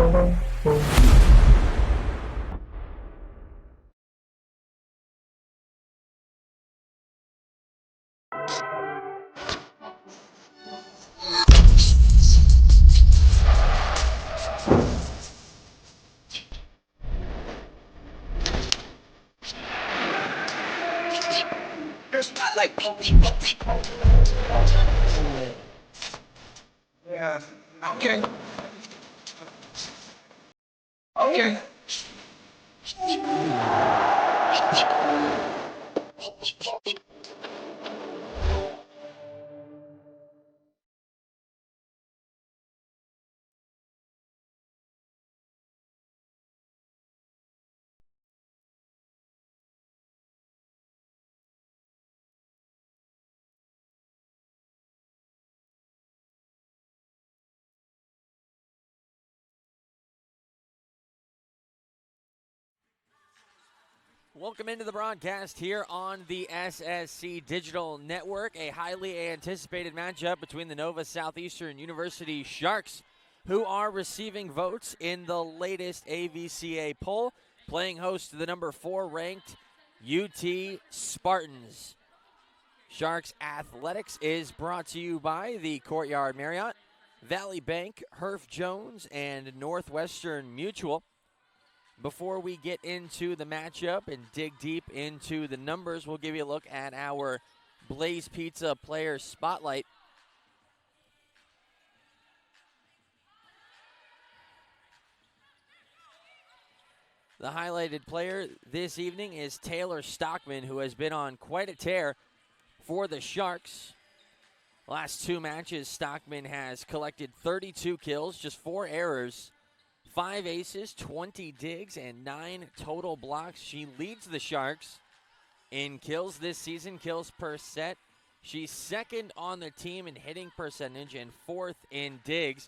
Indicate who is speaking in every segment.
Speaker 1: Yeah. Okay. Okay.
Speaker 2: Welcome into the broadcast here on the SSC Digital Network. A highly anticipated matchup between the Nova Southeastern University Sharks, who are receiving votes in the latest AVCA poll, playing host to the number 4 ranked UT Spartans. Sharks Athletics is brought to you by the Courtyard Marriott, Valley Bank, Herff Jones, and Northwestern Mutual. Before we get into the matchup and dig deep into the numbers, we'll give you a look at our Blaze Pizza player spotlight. The highlighted player this evening is Taylor Stockman, who has been on quite a tear for the Sharks. Last 2 matches, Stockman has collected 32 kills, just 4 errors, 5 aces, 20 digs, and 9 total blocks. She leads the Sharks in kills this season, kills per set. She's second on the team in hitting percentage and 4th in digs.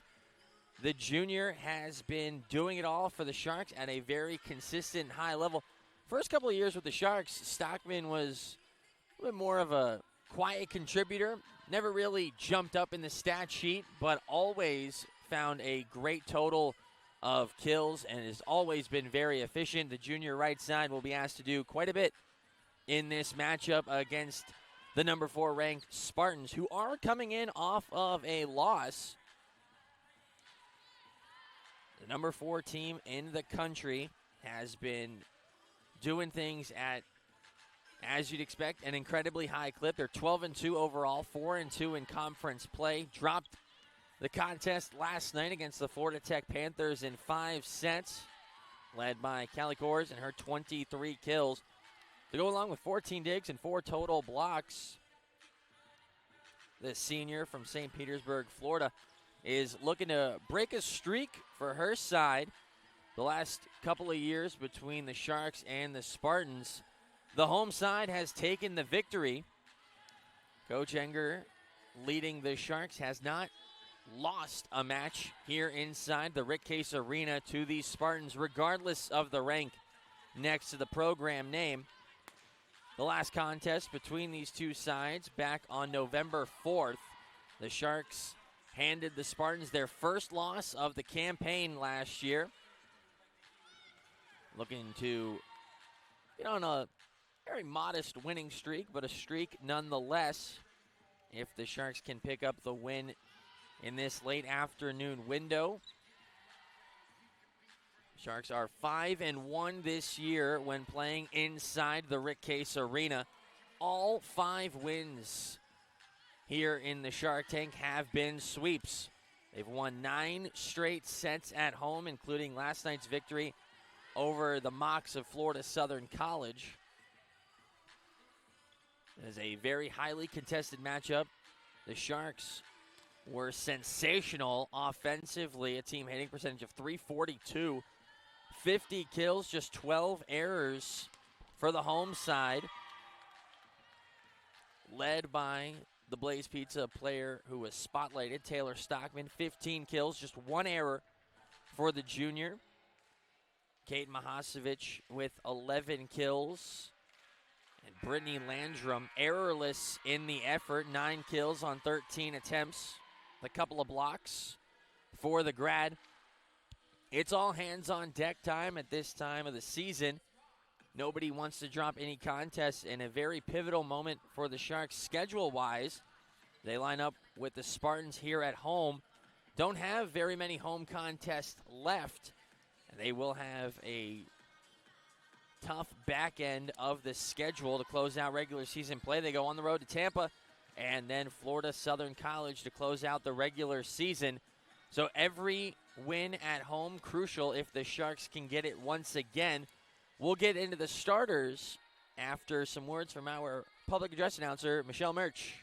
Speaker 2: The junior has been doing it all for the Sharks at a very consistent high level. First couple of years with the Sharks, Stockman was a bit more of a quiet contributor. Never really jumped up in the stat sheet, but always found a great total of kills and has always been very efficient. The junior right side will be asked to do quite a bit in this matchup against the number 4 ranked Spartans, who are coming in off of a loss. The number 4 team in the country has been doing things at, as you'd expect, an incredibly high clip. They're 12-2 overall, 4-2 in conference play. Dropped the contest last night against the Florida Tech Panthers in 5 sets, led by Callie Kors and her 23 kills. To go along with 14 digs and 4 total blocks, the senior from St. Petersburg, Florida, is looking to break a streak for her side. The last couple of years between the Sharks and the Spartans, the home side has taken the victory. Coach Enger, leading the Sharks, has not lost a match here inside the Rick Case Arena to the Spartans, regardless of the rank next to the program name. The last contest between these two sides back on November 4th, the Sharks handed the Spartans their first loss of the campaign last year. Looking to get on a very modest winning streak, but a streak nonetheless. If the Sharks can pick up the win in this late afternoon window. Sharks are 5-1 this year when playing inside the Rick Case Arena. All 5 wins here in the Shark Tank have been sweeps. They've won 9 straight sets at home, including last night's victory over the Mocs of Florida Southern College. It is a very highly contested matchup. The Sharks were sensational offensively, a team hitting percentage of .342, 50 kills, just 12 errors for the home side, led by the Blaze Pizza player who was spotlighted, Taylor Stockman, 15 kills, just 1 error for the junior. Kate Mahasevich with 11 kills. And Brittany Landrum, errorless in the effort, 9 kills on 13 attempts. A couple of blocks for the grad. It's all hands on deck time at this time of the season. Nobody wants to drop any contests in a very pivotal moment for the Sharks schedule-wise. They line up with the Spartans here at home. Don't have very many home contests left. They will have a tough back end of the schedule to close out regular season play. They go on the road to Tampa and then Florida Southern College to close out the regular season. So every win at home crucial if the Sharks can get it once again. We'll get into the starters after some words from our public address announcer, Michelle Murch.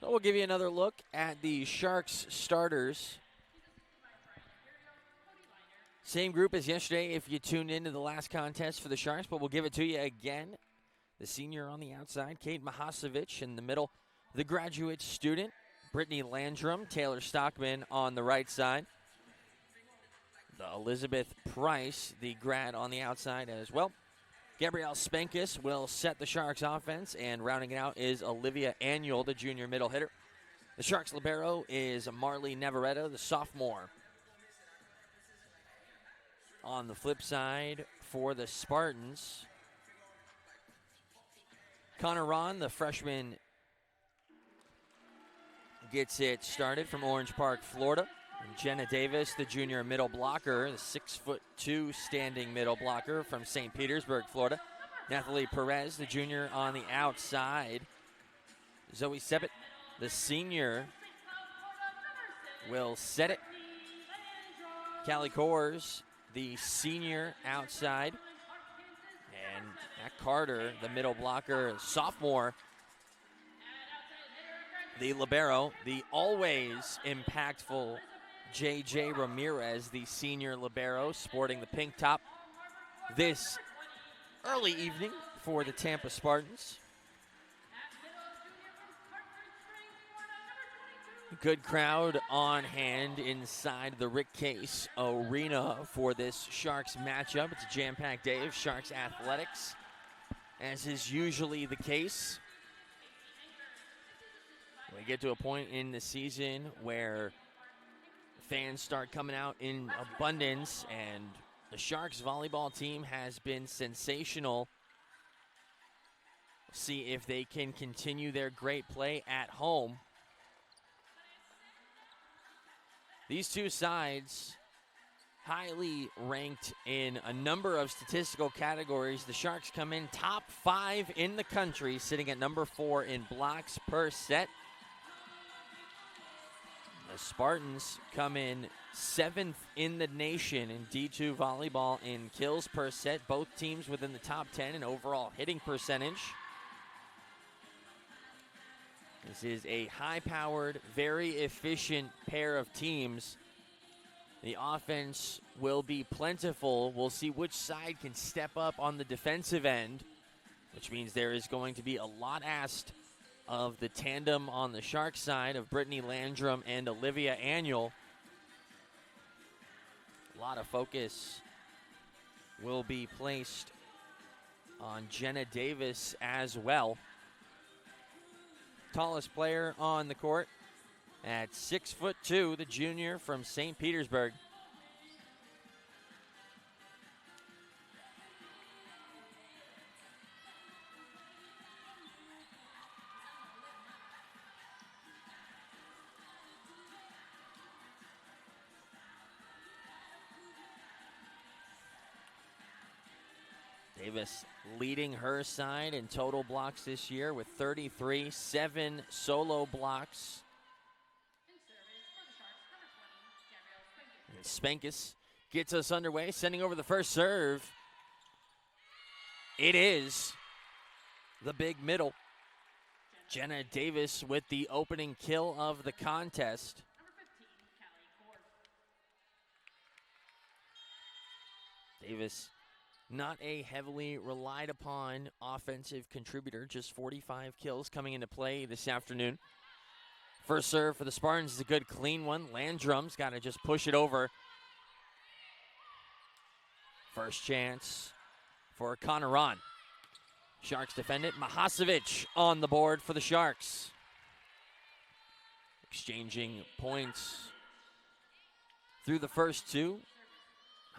Speaker 2: So we'll give you another look at the Sharks starters. Same group as yesterday if you tuned into the last contest for the Sharks, but we'll give it to you again. The senior on the outside, Kate Mahasevich. In the middle, the graduate student, Brittany Landrum. Taylor Stockman on the right side. The Elizabeth Price, the grad on the outside as well. Gabrielle Spankus will set the Sharks offense, and rounding it out is Olivia Annual, the junior middle hitter. The Sharks libero is Marley Navarrete, the sophomore. On the flip side for the Spartans, Connor Ron, the freshman, gets it started from Orange Park, Florida. And Jenna Davis, the junior middle blocker, the 6'2" standing middle blocker from St. Petersburg, Florida. Nathalie Perez, the junior on the outside. Zoe Sebit, the senior, will set it. Callie Kors, the senior outside. And Matt Carter, the middle blocker, sophomore. The libero, the always impactful J.J. Ramirez, the senior libero, sporting the pink top this early evening for the Tampa Spartans. Good crowd on hand inside the Rick Case Arena for this Sharks matchup. It's a jam-packed day of Sharks athletics, as is usually the case. We get to a point in the season where fans start coming out in abundance, and the Sharks volleyball team has been sensational. See if they can continue their great play at home. These two sides highly ranked in a number of statistical categories. The Sharks come in top 5 in the country, sitting at number 4 in blocks per set. The Spartans come in 7th in the nation in D2 volleyball in kills per set. Both teams within the top 10 in overall hitting percentage. This is a high-powered, very efficient pair of teams. The offense will be plentiful. We'll see which side can step up on the defensive end, which means there is going to be a lot asked of the tandem on the Sharks side of Brittany Landrum and Olivia Annual. A lot of focus will be placed on Jenna Davis as well. Tallest player on the court at 6'2", the junior from St. Petersburg. Davis leading her side in total blocks this year with 33, 7 solo blocks. And Spankus gets us underway, sending over the first serve. It is the big middle. Jenna Davis with the opening kill of the contest. Davis, not a heavily relied upon offensive contributor, just 45 kills coming into play this afternoon. First serve for the Spartans is a good clean one. Landrum's got to just push it over. First chance for Conaron. Sharks defend it. Mahasevic on the board for the Sharks. Exchanging points through the first two.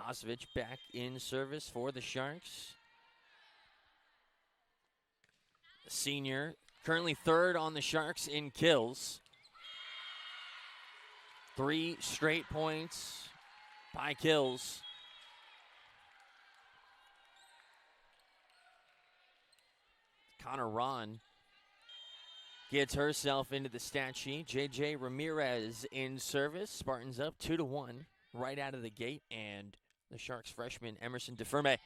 Speaker 2: Mahasevic back in service for the Sharks. The senior currently third on the Sharks in kills. 3 straight points by kills. Conaron gets herself into the stat sheet. JJ Ramirez in service. Spartans up 2-1 right out of the gate. And the Sharks freshman Emerson DeFerme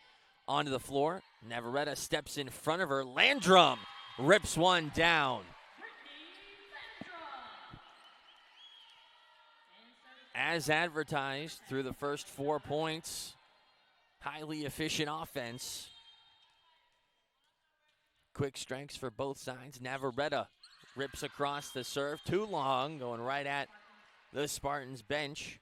Speaker 2: onto the floor. Navarrete steps in front of her. Landrum rips one down. As advertised through the first 4 points, highly efficient offense. Quick strikes for both sides. Navarrete rips across the serve. Too long, going right at the Spartans bench.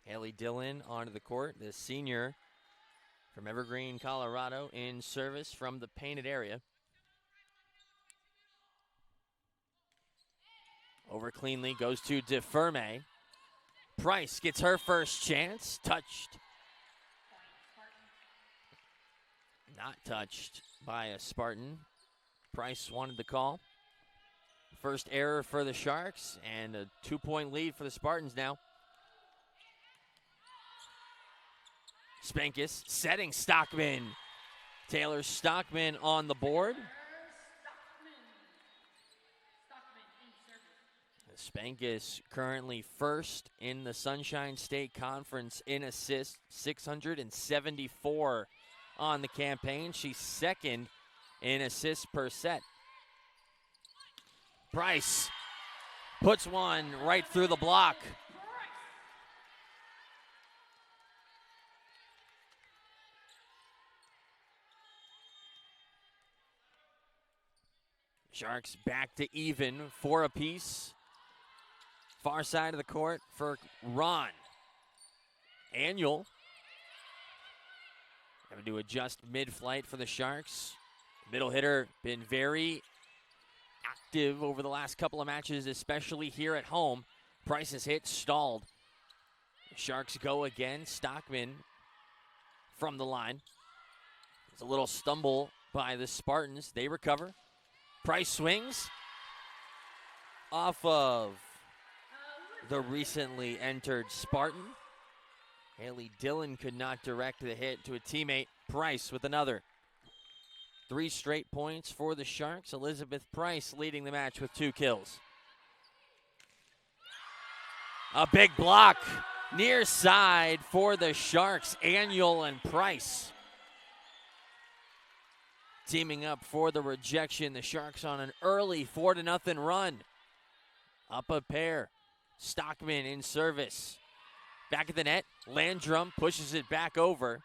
Speaker 2: Haley Dillon onto the court, the senior from Evergreen, Colorado, in service from the painted area. Over cleanly, goes to DeFerme. Price gets her first chance, touched. Not touched by a Spartan. Price wanted the call. First error for the Sharks, and a 2-point lead for the Spartans now. Spankus setting Stockman. Taylor Stockman on the board. Spankus currently first in the Sunshine State Conference in assists, 674 on the campaign. She's second in assists per set. Price puts one right through the block. Sharks back to even, 4 apiece. Far side of the court for Ron. Annual having to adjust mid-flight for the Sharks. Middle hitter been very active over the last couple of matches, especially here at home. Price's hit stalled. The Sharks go again. Stockman from the line. It's a little stumble by the Spartans. They recover. Price swings. off of the recently entered Spartan. Haley Dillon could not direct the hit to a teammate. Price with another. 3 straight points for the Sharks. Elizabeth Price leading the match with 2 kills. A big block near side for the Sharks. Annual and Price teaming up for the rejection. The Sharks on an early 4-0 run. Up a pair. Stockman in service. Back at the net. Landrum pushes it back over.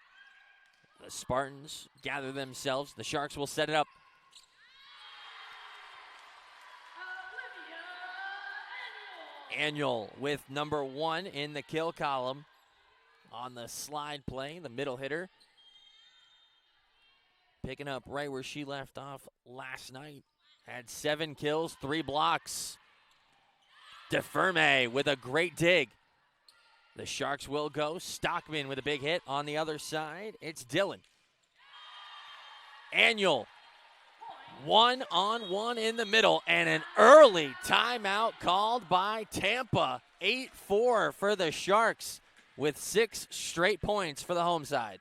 Speaker 2: The Spartans gather themselves. The Sharks will set it up. Annual with number 1 in the kill column on the slide play, the middle hitter. Picking up right where she left off last night. Had 7 kills, 3 blocks. DeFerme with a great dig. The Sharks will go. Stockman with a big hit on the other side. It's Dillon. Annual. 1-on-1 in the middle, and an early timeout called by Tampa. 8-4 for the Sharks with 6 straight points for the home side.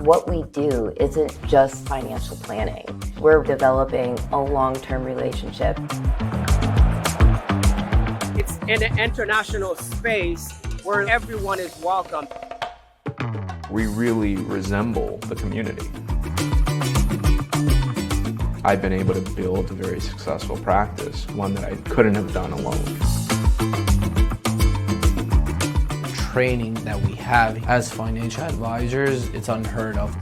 Speaker 3: What we do isn't just financial planning. We're developing a long-term relationship.
Speaker 4: It's in an international space where everyone is welcome.
Speaker 5: We really resemble the community. I've been able to build a very successful practice, one that I couldn't have done alone.
Speaker 6: Training that we have as financial advisors, it's unheard of.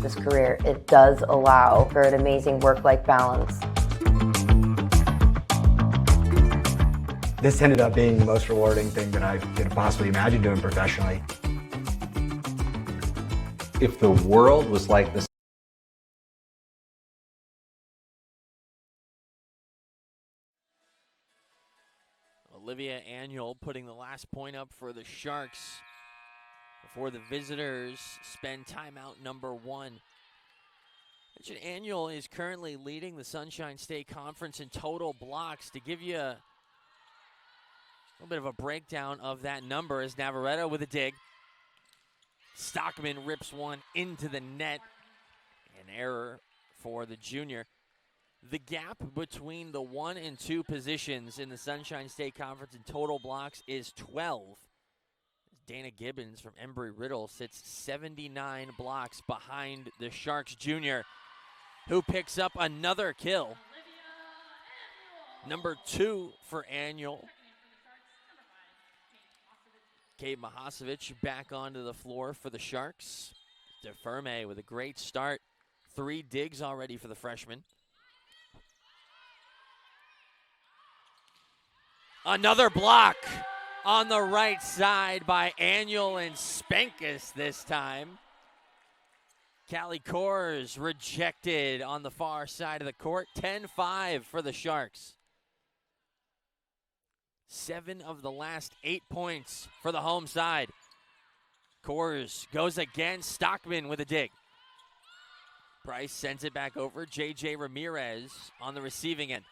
Speaker 3: This career, it does allow for an amazing work-life balance.
Speaker 7: This ended up being the most rewarding thing that I could possibly imagine doing professionally.
Speaker 8: If the world was like this,
Speaker 2: Olivia Annual putting the last point up for the Sharks before the visitors spend timeout number 1. Richard Annual is currently leading the Sunshine State Conference in total blocks. To give you a little bit of a breakdown of that number is Navarrete with a dig. Stockman rips one into the net. An error for the junior. The gap between the 1 and 2 positions in the Sunshine State Conference in total blocks is 12. Dana Gibbons from Embry-Riddle sits 79 blocks behind the Sharks junior, who picks up another kill. Number 2 for Annual. Kate Mahasevich back onto the floor for the Sharks. DeFerme with a great start. 3 digs already for the freshman. Another block on the right side by Annual and Spankus this time. Callie Kors rejected on the far side of the court. 10-5 for the Sharks. 7 of the last 8 points for the home side. Kors goes again. Stockman with a dig. Price sends it back over. J.J. Ramirez on the receiving end.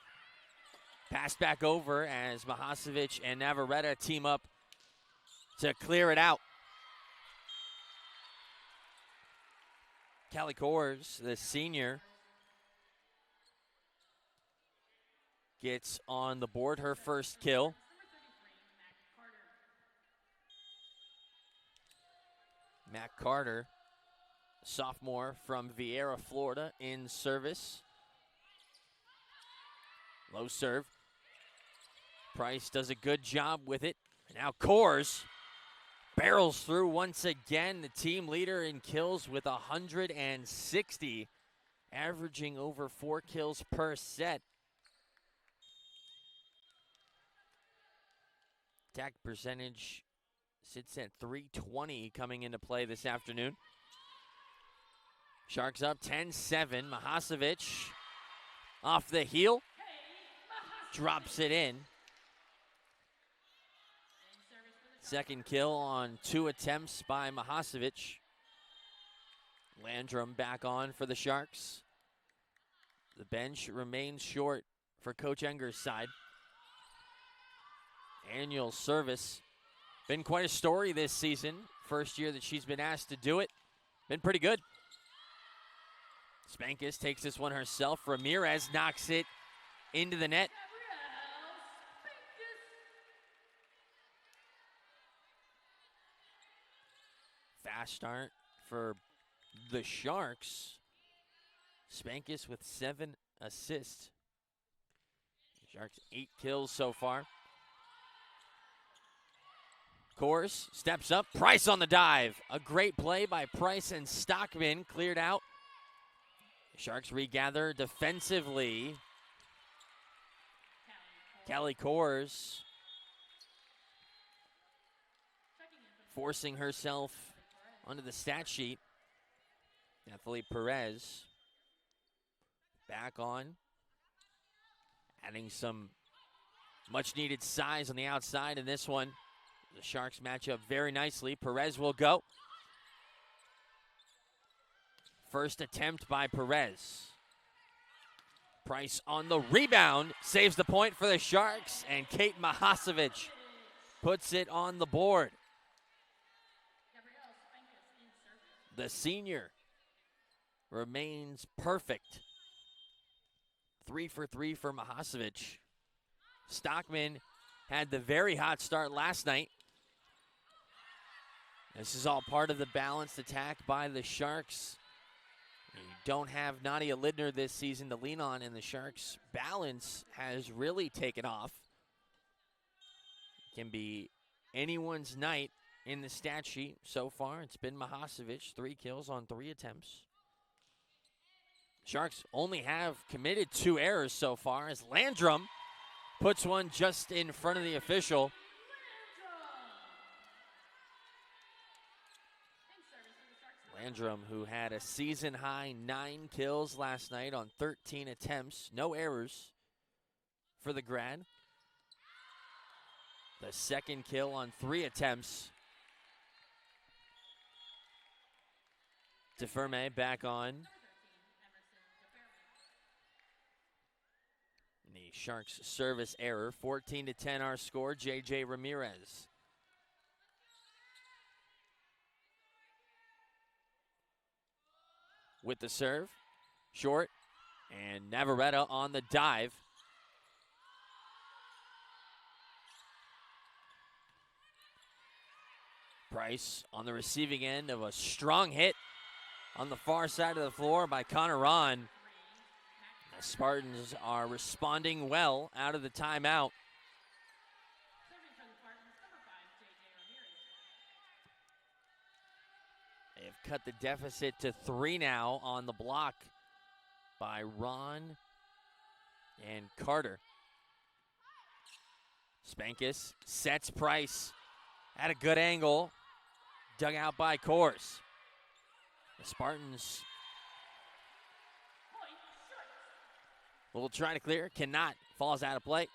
Speaker 2: Pass back over as Mahasevich and Navarrete team up to clear it out. Callie Kors, the senior, gets on the board, her first kill. Matt Carter, sophomore from Vieira, Florida, in service. Low serve. Price does a good job with it. And now Kors barrels through once again. The team leader in kills with 160, averaging over 4 kills per set. Attack percentage sits at .320 coming into play this afternoon. Sharks up 10-7. Mahasevich off the heel. Drops it in. Second kill on 2 attempts by Mahasevic. Landrum back on for the Sharks. The bench remains short for Coach Enger's side. Annual service. Been quite a story this season. First year that she's been asked to do it. Been pretty good. Spankus takes this one herself. Ramirez knocks it into the net. Fast start for the Sharks. Spankus with 7 assists. Sharks 8 kills so far. Kors steps up. Price on the dive. A great play by Price and Stockman. Cleared out. Sharks regather defensively. Kelly Kors forcing herself onto the stat sheet. Nathalie Perez back on. Adding some much needed size on the outside in this one. The Sharks match up very nicely. Perez will go. First attempt by Perez. Price on the rebound. Saves the point for the Sharks. And Kate Mahasevic puts it on the board. The senior remains perfect. 3 for 3 for Mahasevic. Stockman had the very hot start last night. This is all part of the balanced attack by the Sharks. You don't have Nadia Lidner this season to lean on, and the Sharks' balance has really taken off. Can be anyone's night in the stat sheet so far. It's been Mahasevic, 3 kills on 3 attempts. Sharks only have committed 2 errors so far as Landrum puts one just in front of the official. Landrum, who had a season-high 9 kills last night on 13 attempts. No errors for the grad. The second kill on 3 attempts. DeFerme back on. The Sharks service error. 14-10 our score. J.J. Ramirez. With the serve. Short. And Navarrete on the dive. Price on the receiving end of a strong hit on the far side of the floor by Connor Ron. The Spartans are responding well out of the timeout. They've cut the deficit to 3 now on the block by Ron and Carter. Spankus sets Price at a good angle. Dug out by Kors. The Spartans will try to clear. Cannot. Falls out of play.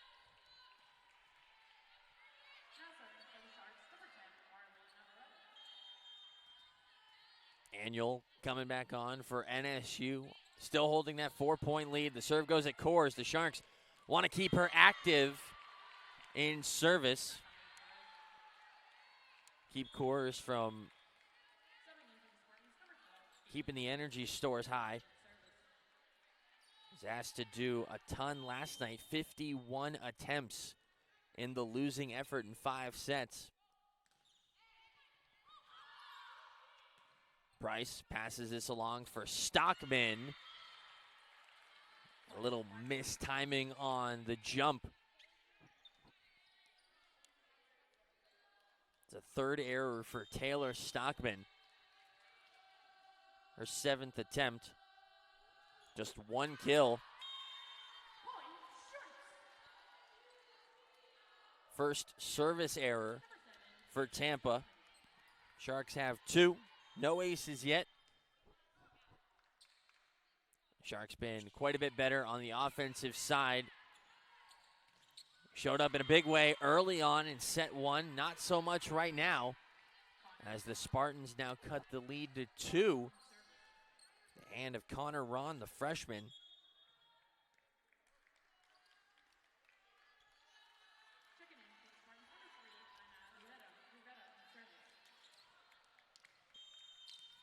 Speaker 2: Annual coming back on for NSU. Still holding that 4-point lead. The serve goes at Kors. The Sharks want to keep her active in service. Keep Kors from keeping the energy stores high. Was asked to do a ton last night. 51 attempts in the losing effort in 5 sets. Price passes this along for Stockman. A little mistiming on the jump. It's a 3rd error for Taylor Stockman. Her 7th attempt. Just 1 kill. First service error for Tampa. Sharks have 2. No aces yet. Sharks been quite a bit better on the offensive side Showed up in a big way early on in set one. Not so much right now, as the Spartans now cut the lead to 2. The hand of Connor Ron, the freshman.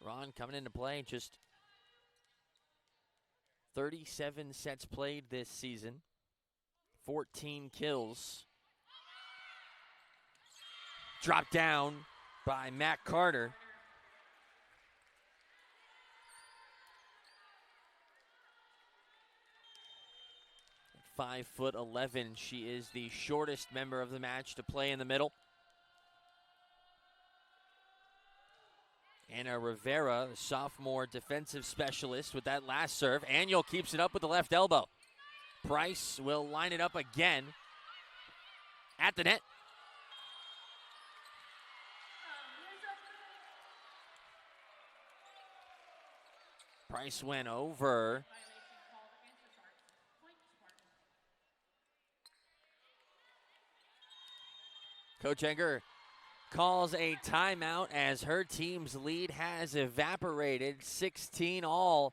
Speaker 2: Ron coming into play, just 37 sets played this season, 14 kills. Dropped down by Matt Carter. At 5'11", she is the shortest member of the match to play in the middle. Anna Rivera, the sophomore defensive specialist, with that last serve. Aniol keeps it up with the left elbow. Price will line it up again at the net. Price went over. Coach Enger calls a timeout as her team's lead has evaporated, 16 all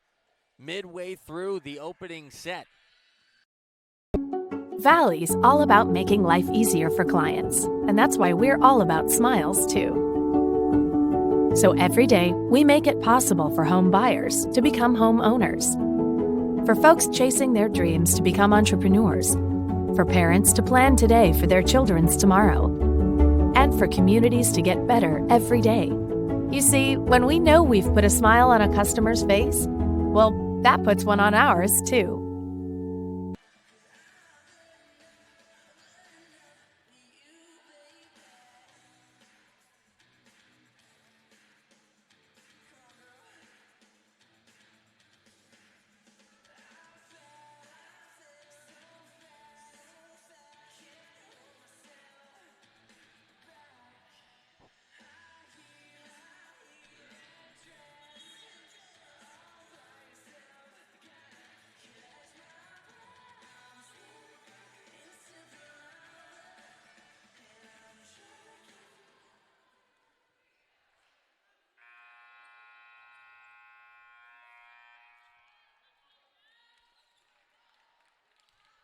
Speaker 2: midway through the opening set.
Speaker 9: Valley's all about making life easier for clients, and that's why we're all about smiles too. So every day, we make it possible for home buyers to become home owners, for folks chasing their dreams to become entrepreneurs, for parents to plan today for their children's tomorrow, and for communities to get better every day. You see, when we know we've put a smile on a customer's face, well, that puts one on ours too.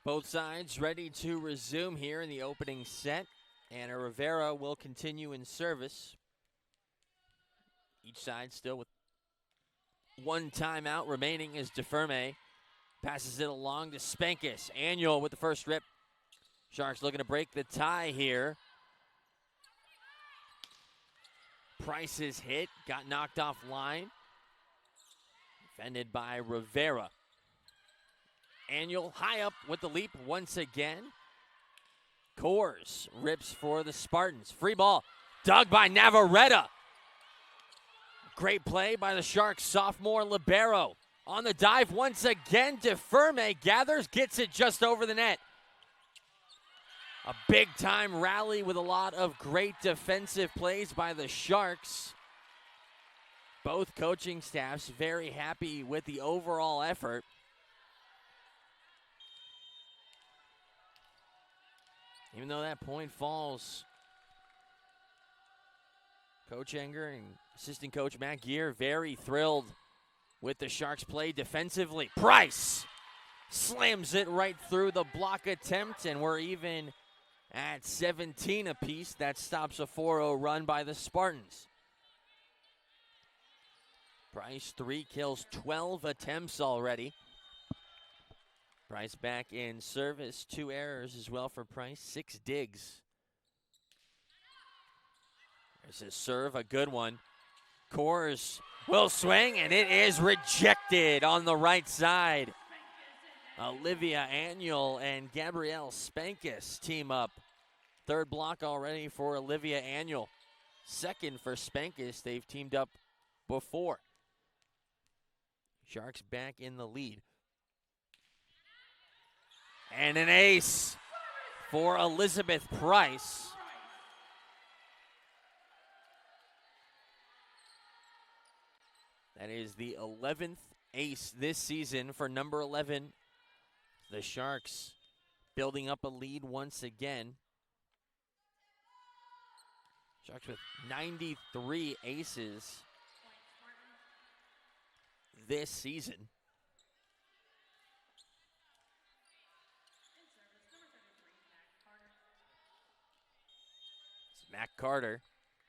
Speaker 2: Both sides ready to resume here in the opening set. Anna Rivera will continue in service. Each side still with one timeout remaining as DeFerme passes it along to Spankis. Aniol with the first rip. Sharks looking to break the tie here. Price's hit got knocked off line. Defended by Rivera. Aniol high up with the leap once again. Coors rips for the Spartans. Free ball dug by Navarrete. Great play by the Sharks sophomore libero. On the dive once again, DeFerme gathers, gets it just over the net. A big time rally with a lot of great defensive plays by the Sharks. Both coaching staffs very happy with the overall effort. Even though that point falls, Coach Enger and assistant coach Matt Gear very thrilled with the Sharks' play defensively. Price slams it right through the block attempt, and we're even at 17 apiece. That stops a 4-0 run by the Spartans. Price, 3 kills, 12 attempts already. Price back in service. 2 errors as well for Price. 6 digs. There's a serve, a good one. Coors will swing, and it is rejected on the right side. Olivia Aniol and Gabrielle Spankis team up. 3rd block already for Olivia Aniol. 2nd for Spankis. They've teamed up before. Sharks back in the lead. And an ace for Elizabeth Price. That is the 11th ace this season for number 11. The Sharks building up a lead once again. Sharks with 93 aces this season. Matt Carter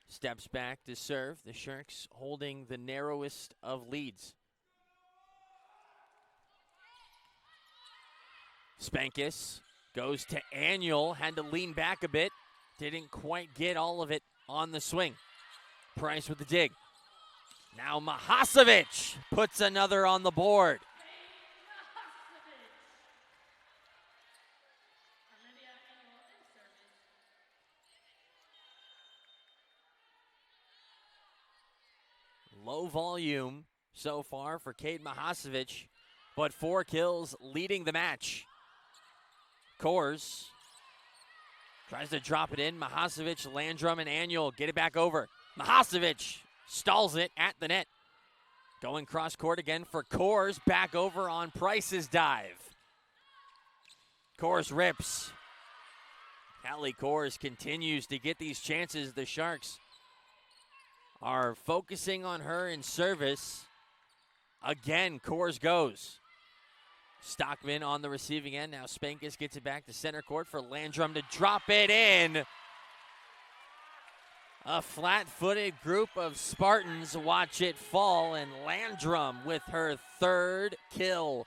Speaker 2: steps back to serve. The Sharks holding the narrowest of leads. Spankus goes to Annual, had to lean back a bit. Didn't quite get all of it on the swing. Price with the dig. Now Mahasevic puts another on the board. Low volume so far for Kate Mahasevic, but 4 kills leading the match. Kors tries to drop it in. Mahasevic, Landrum, and Annual get it back over. Mahasevic stalls it at the net. Going cross court again for Kors. Back over on Price's dive. Kors rips. Callie Kors continues to get these chances. The Sharks are focusing on her in service. Again, Kors goes. Stockman on the receiving end. Now Spankus gets it back to center court for Landrum to drop it in. A flat-footed group of Spartans watch it fall, and Landrum with her 3rd kill.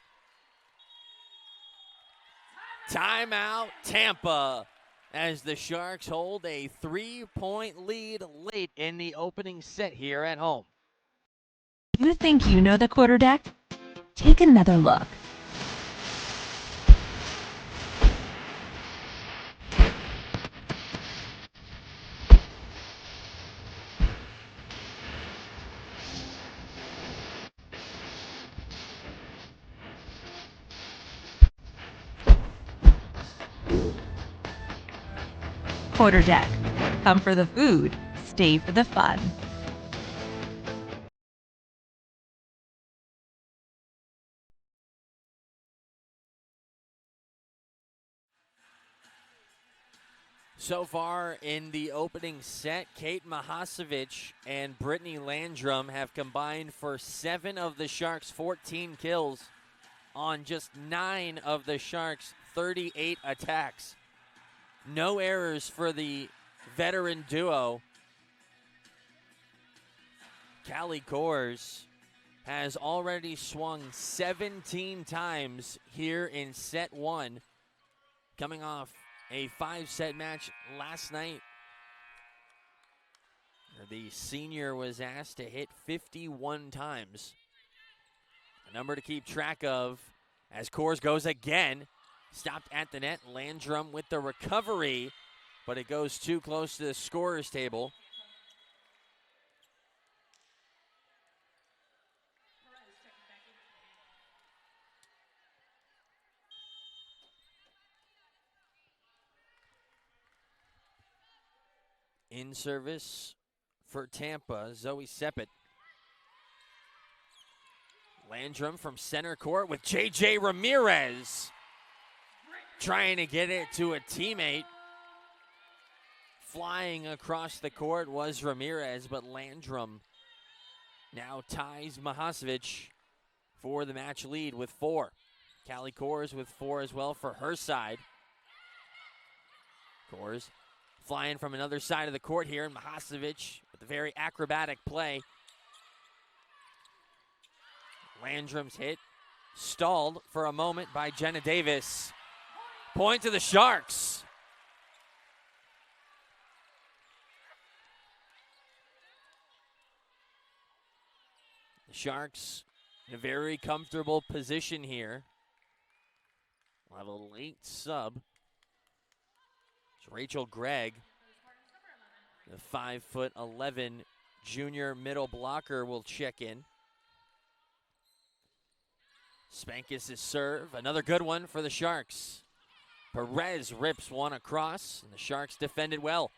Speaker 2: Timeout, Tampa, as the Sharks hold a 3-point lead late in the opening set here at home.
Speaker 10: You think you know the quarterdeck? Take another look. Quarterdeck. Come for the food, stay for the fun.
Speaker 2: So far in the opening set, Kate Mahasevic and Brittany Landrum have combined for 7 of the Sharks' 14 kills on just 9 of the Sharks' 38 attacks. No errors for the veteran duo. Callie Kors has already swung 17 times here in set 1, coming off a 5-set match last night. The senior was asked to hit 51 times. A number to keep track of as Kors goes again. Stopped at the net. Landrum with the recovery, but it goes too close to the scorer's table. In service for Tampa, Zoe Seppet. Landrum from center court with J.J. Ramirez. Trying to get it to a teammate. Flying across the court was Ramirez, but Landrum now ties Mahasevic for the match lead with 4. Callie Kors with 4 as well for her side. Kors flying from another side of the court here, and Mahasevic with a very acrobatic play. Landrum's hit stalled for a moment by Jenna Davis. Point to the Sharks. The Sharks in a very comfortable position here. We'll have a late sub. It's Rachel Gregg, the 5'11" junior middle blocker, will check in. Spankus' serve, another good one for the Sharks. Perez rips one across, and the Sharks defended well.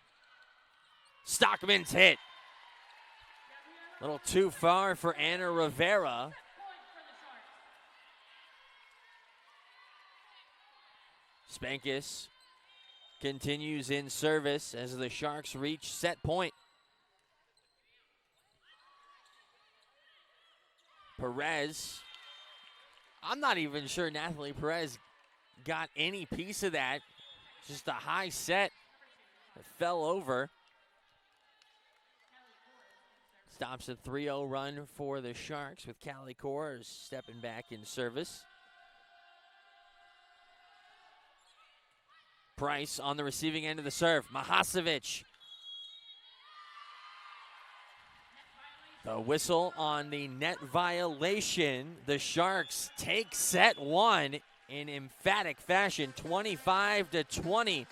Speaker 2: Stockman's hit. A little too far for Anna Rivera. Spankis continues in service as the Sharks reach set point. Perez, I'm not even sure Nathalie Perez got any piece of that. Just a high set that fell over. Stops a 3-0 run for the Sharks with Callie Kors stepping back in service. Price on the receiving end of the serve. Mahasevic. The whistle on the net violation. The Sharks take set one in emphatic fashion, 25-20,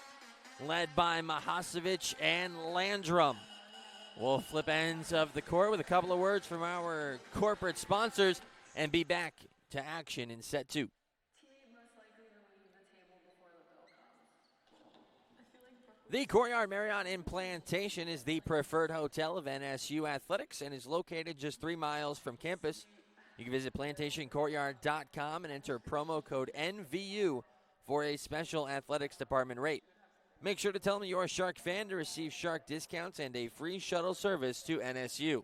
Speaker 2: led by Mahasevic and Landrum. We'll flip ends of the court with a couple of words from our corporate sponsors and be back to action in set two. The Courtyard Marriott in Plantation is the preferred hotel of NSU Athletics and is located just 3 miles from campus. You can visit plantationcourtyard.com and enter promo code NVU for a special athletics department rate. Make sure to tell them you're a Shark fan to receive Shark discounts and a free shuttle service to NSU.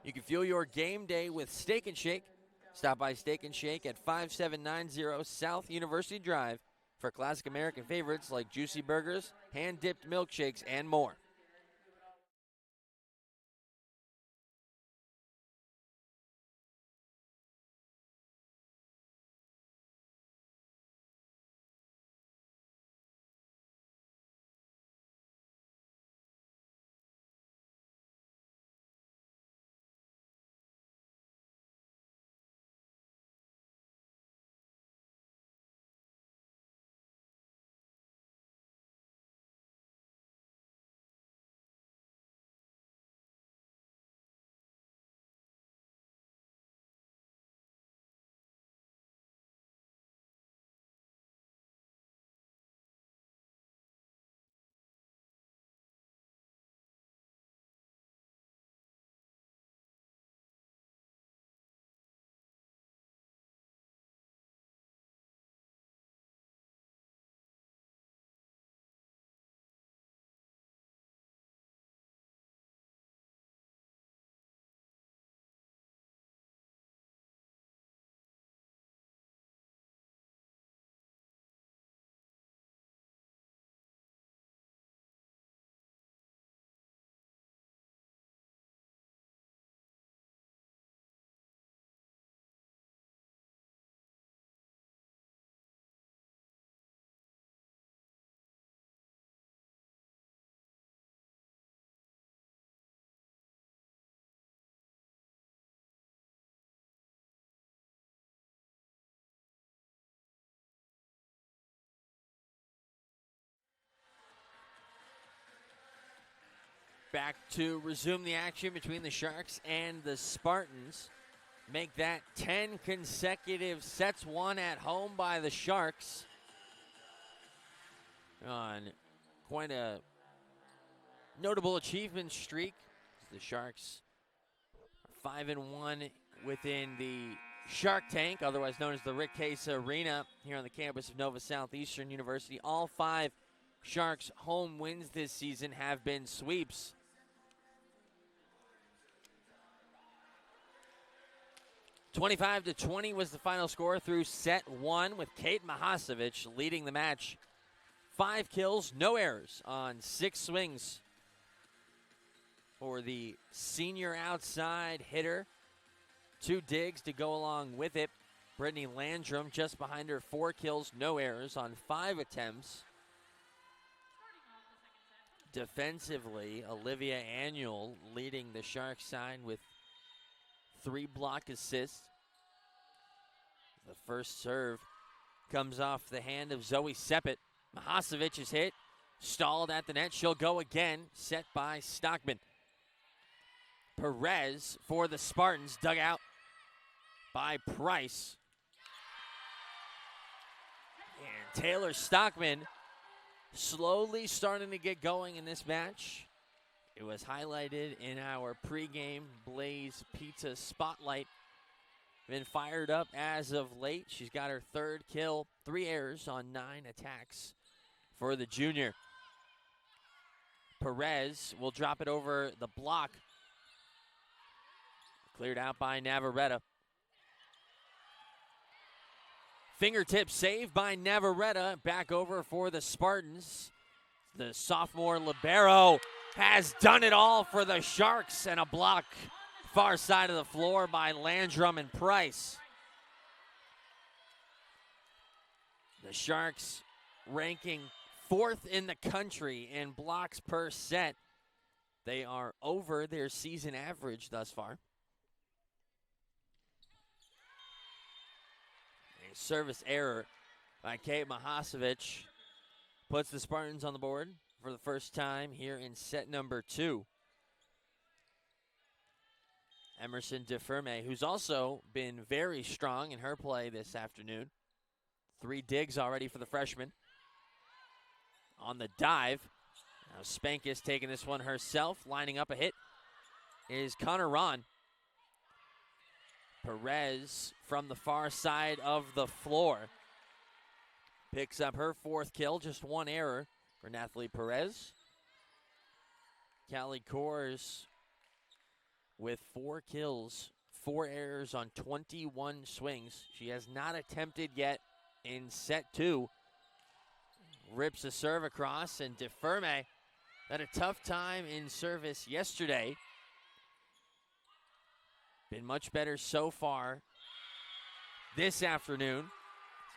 Speaker 2: You can fuel your game day with Steak and Shake. Stop by Steak and Shake at 5790 South University Drive for classic American favorites like juicy burgers, hand-dipped milkshakes, and more. Back to resume the action between the Sharks and the Spartans. Make that 10 consecutive sets won at home by the Sharks. On quite a notable achievement streak. The Sharks are 5-1 within the Shark Tank, otherwise known as the Rick Case Arena, here on the campus of Nova Southeastern University. All 5 Sharks home wins this season have been sweeps. (25-20) was the final score through set one, with Kate Mahasevic leading the match. 5 kills, no errors on 6 swings for the senior outside hitter. 2 digs to go along with it. Brittany Landrum just behind her, 4 kills, no errors on 5 attempts. Defensively, Olivia Annual leading the Sharks side with 3 block assists. The first serve comes off the hand of Zoe Seppet. Mahasevic is hit, stalled at the net. She'll go again, set by Stockman. Perez for the Spartans, dug out by Price. And Taylor Stockman slowly starting to get going in this match. It was highlighted in our pregame Blaze Pizza Spotlight been fired up as of late. She's got her third kill, 3 errors on 9 attacks for the junior. Perez will drop it over the block. Cleared out by Navarrete. Fingertip save by Navarrete. Back over for the Spartans. The sophomore libero has done it all for the Sharks, and a block far side of the floor by Landrum and Price. The Sharks ranking 4th in the country in blocks per set. They are over their season average thus far. A service error by Kate Mahasevich puts the Spartans on the board for the first time here in set number 2. Emerson DeFerme, who's also been very strong in her play this afternoon. 3 digs already for the freshman. On the dive, now Spankus taking this one herself, lining up a hit, is Connor Ron. Perez from the far side of the floor picks up her 4th kill, just 1 error for Nathalie Perez. Callie Kors with 4 kills, 4 errors on 21 swings. She has not attempted yet in set 2. Rips a serve across, and DeFerme had a tough time in service yesterday. Been much better so far this afternoon.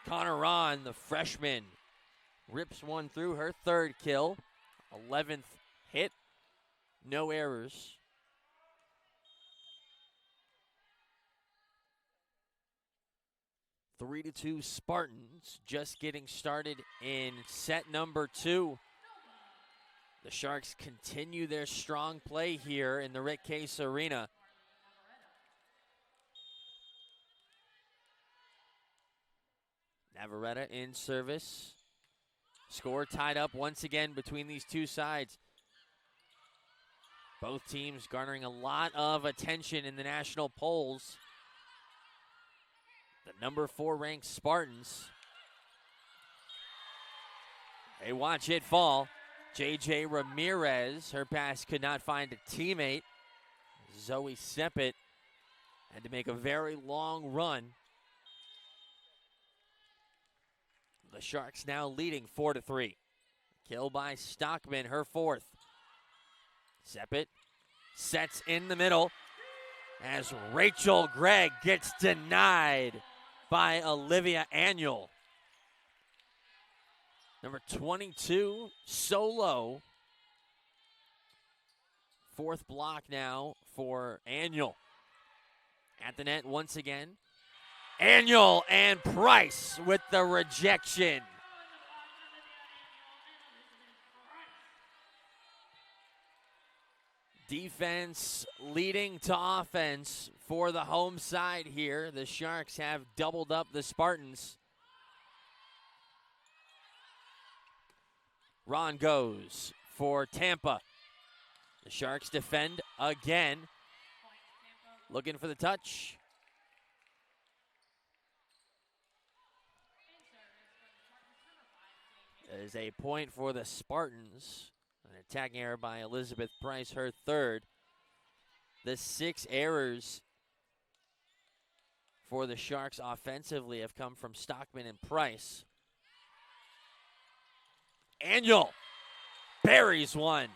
Speaker 2: Connor Ron, the freshman, rips one through, her 3rd kill, 11th hit, no errors. Three to 2 Spartans, just getting started in set number 2. The Sharks continue their strong play here in the Rick Case Arena. Navarrete in service. Score tied up once again between these two sides. Both teams garnering a lot of attention in the national polls. The number 4 ranked Spartans. They watch it fall. JJ Ramirez, her pass could not find a teammate. Zoe Seppet had to make a very long run. The Sharks now leading 4-3. Kill by Stockman, her 4th. Seppet sets in the middle as Rachel Gregg gets denied by Olivia Annual. Number 22, solo. 4th block now for Annual. At the net once again. Annual and Price with the rejection. Defense leading to offense for the home side here. The Sharks have doubled up the Spartans. Ron goes for Tampa. The Sharks defend again. Looking for the touch. That is a point for the Spartans. An attacking error by Elizabeth Price, her 3rd. The 6 errors for the Sharks offensively have come from Stockman and Price. Annual buries one.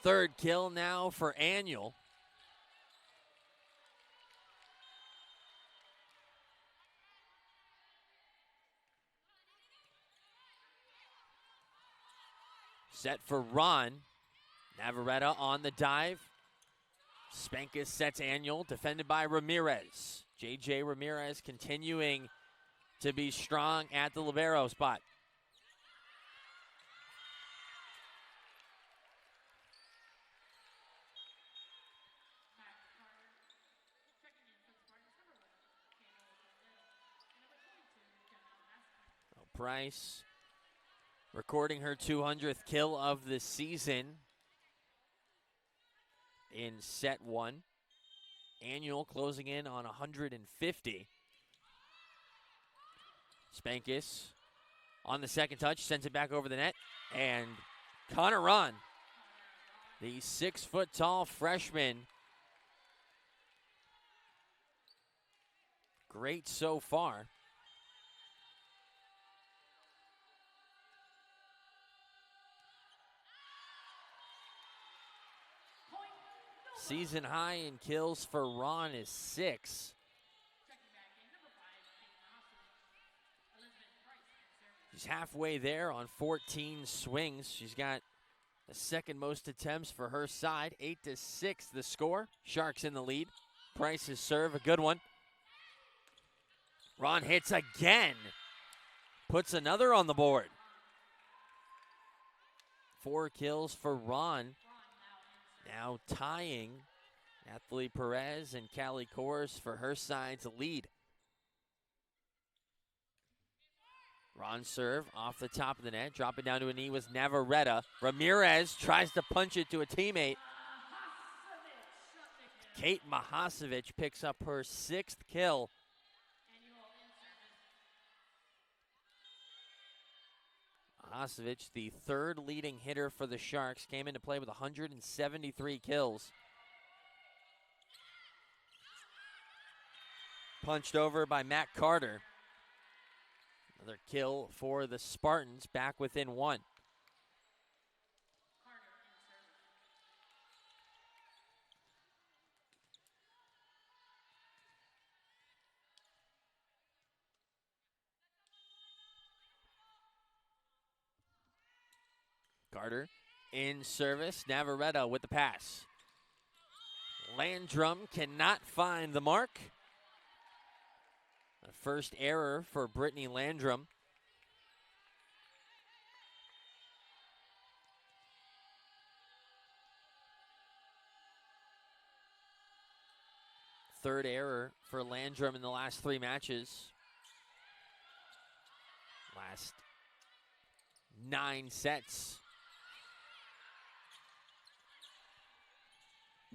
Speaker 2: 3rd kill now for Annual. Set for Ron. Navarrete on the dive. Spankus sets Annual, defended by Ramirez. JJ Ramirez continuing to be strong at the libero spot. Price recording her 200th kill of the season in set 1. annual closing in on 150. Spankis on the second touch, sends it back over the net, and Connor Rahn, the 6-foot-tall freshman, great so far. Season high in kills for Ron is 6. She's halfway there on 14 swings. She's got the second most attempts for her side. 8-6 the score. Sharks in the lead. Price's serve, a good one. Ron hits again. Puts another on the board. 4 kills for Ron. Now tying Nathalie Perez and Callie Kors for her side's lead. Ron serve off the top of the net. Dropping down to a knee was Navarrete. Ramirez tries to punch it to a teammate. Kate Mahasevich picks up her 6th kill. Mahasevich, the 3rd leading hitter for the Sharks, came into play with 173 kills. Punched over by Matt Carter. Another kill for the Spartans, back within 1. Carter in service. Navarrete with the pass. Landrum cannot find the mark. The first error for Brittany Landrum. Third error for Landrum in the last 3 matches. Last 9 sets.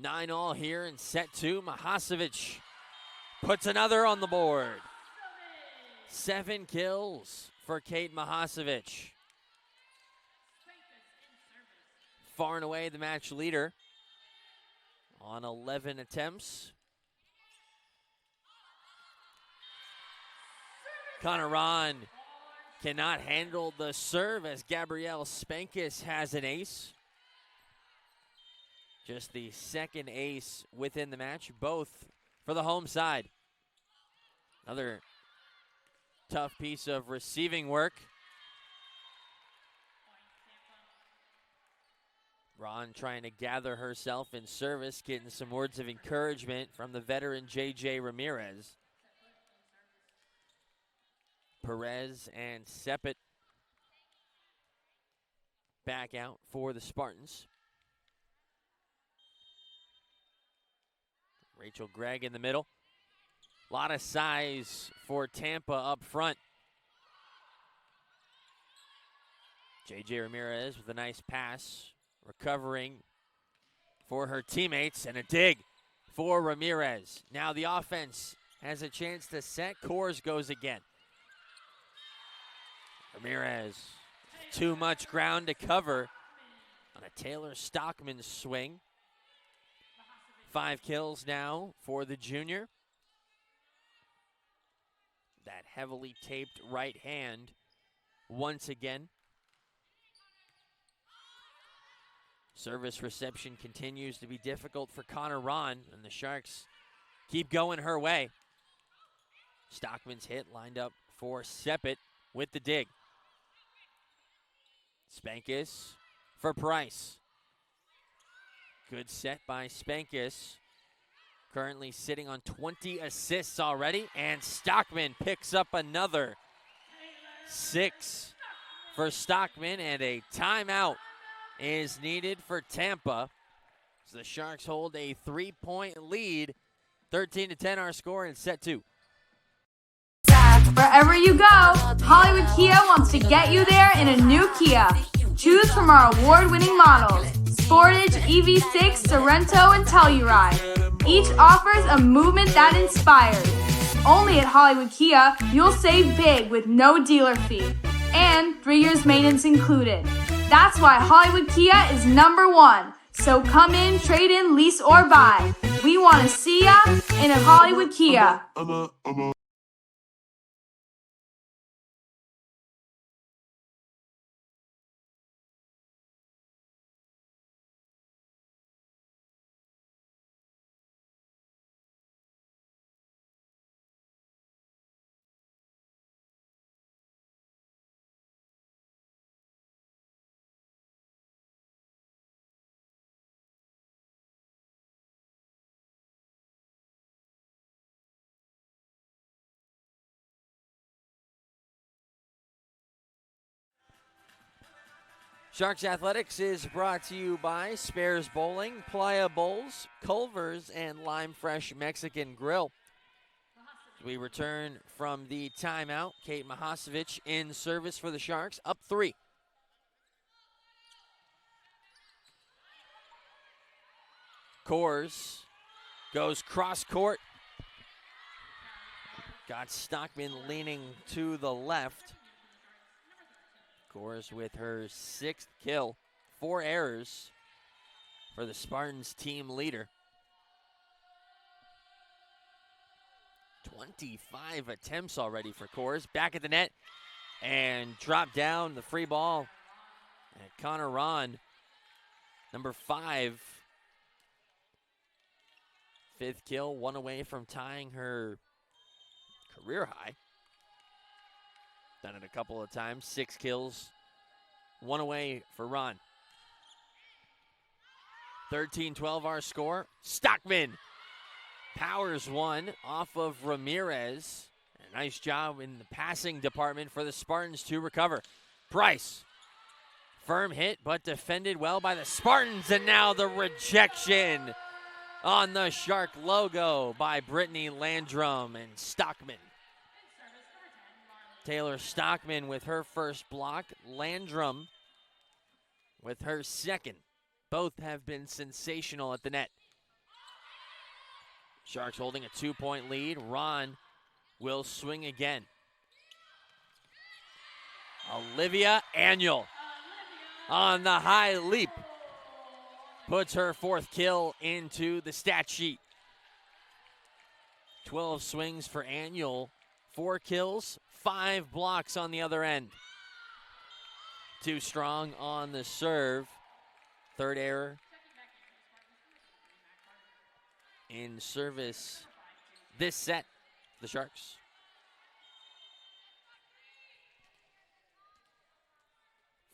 Speaker 2: 9-all here in set 2. Mahasevich puts another on the board. 7 kills for Kate Mahasevich. Far and away the match leader on 11 attempts. Connor Rahn cannot handle the serve as Gabrielle Spankis has an ace. Just the 2nd ace within the match, both for the home side. Another tough piece of receiving work. Ron trying to gather herself in service, getting some words of encouragement from the veteran J.J. Ramirez. Perez and Sepet back out for the Spartans. Rachel Gregg in the middle. A lot of size for Tampa up front. J.J. Ramirez with a nice pass. Recovering for her teammates and a dig for Ramirez. Now the offense has a chance to set. Kors goes again. Ramirez, too much ground to cover on a Taylor Stockman swing. 5 kills now for the junior. That heavily taped right hand once again. Service reception continues to be difficult for Connor Rahn, and the Sharks keep going her way. Stockman's hit lined up for Sepet with the dig. Spankis for Price. Good set by Spankis. Currently sitting on 20 assists already, and Stockman picks up another 6 for Stockman, and a timeout is needed for Tampa. So the Sharks hold a 3-point lead. 13-10 our score in set 2.
Speaker 11: Wherever you go, Hollywood Kia wants to get you there in a new Kia. Choose from our award-winning models: Sportage, EV6, Sorento, and Telluride. Each offers a movement that inspires. Only at Hollywood Kia, you'll save big with no dealer fee. And 3 years maintenance included. That's why Hollywood Kia is #1. So come in, trade in, lease, or buy. We want to see ya in a Hollywood Kia.
Speaker 2: Sharks Athletics is brought to you by Spares Bowling, Playa Bowls, Culver's, and Lime Fresh Mexican Grill. We return from the timeout. Kate Mahasevich in service for the Sharks, up 3. Coors goes cross court. Got Stockman leaning to the left. Coors with her 6th kill, 4 errors for the Spartans team leader. 25 attempts already for Coors. Back at the net and drop down the free ball. And Connor Ron, number 5. 5th kill, 1 away from tying her career high. Done it a couple of times. 6 kills, 1 away for Ron. 13-12 our score. Stockman powers one off of Ramirez. A nice job in the passing department for the Spartans to recover. Price, firm hit, but defended well by the Spartans. And now the rejection on the Shark logo by Brittany Landrum and Stockman. Taylor Stockman with her first block. Landrum with her second. Both have been sensational at the net. Sharks holding a 2-point lead. Ron will swing again. Olivia Annual on the high leap. Puts her 4th kill into the stat sheet. 12 swings for Annual. 4 kills, 5 blocks on the other end. Too strong on the serve. 3rd error in service this set, the Sharks.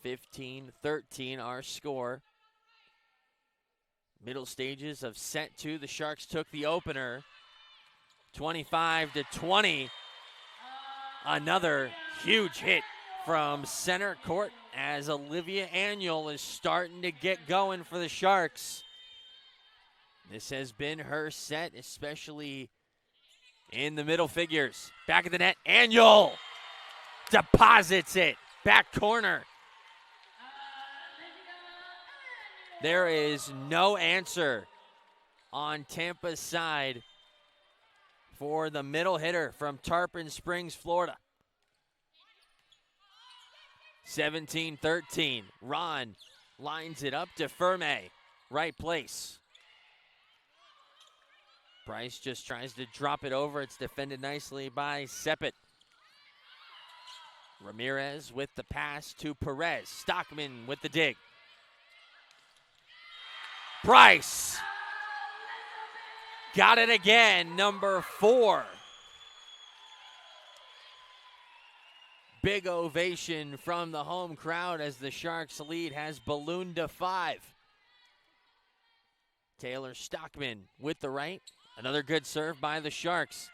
Speaker 2: (15-13) our score. Middle stages of set 2. The Sharks took the opener. 25-20. Another huge hit from center court as Olivia Annual is starting to get going for the Sharks. This has been her set, especially in the middle figures. Back of the net, Annual deposits it. Back corner. There is no answer on Tampa's side for the middle hitter from Tarpon Springs, Florida. 17-13. Ron lines it up to Ferme. Right place. Price just tries to drop it over. It's defended nicely by Sepet. Ramirez with the pass to Perez. Stockman with the dig. Price got it again, number 4. Big ovation from the home crowd as the Sharks lead has ballooned to 5. Taylor Stockman with the right. Another good serve by the Sharks.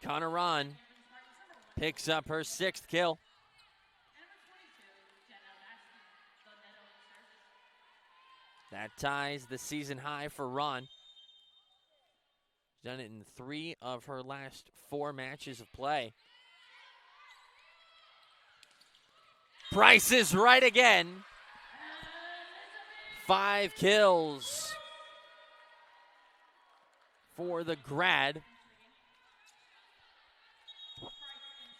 Speaker 2: Connor Ron picks up her 6th kill. That ties the season high for Ron. She's done it in 3 of her last 4 matches of play. Price is right again. 5 kills for the grad.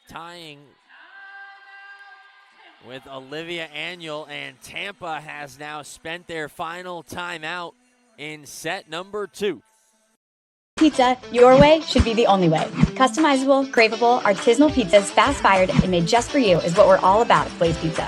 Speaker 2: Tying with Olivia Annual, and Tampa has now spent their final timeout in set number 2.
Speaker 12: Pizza, your way should be the only way. Customizable, craveable, artisanal pizzas, fast-fired, and made just for you is what we're all about at Blaze Pizza.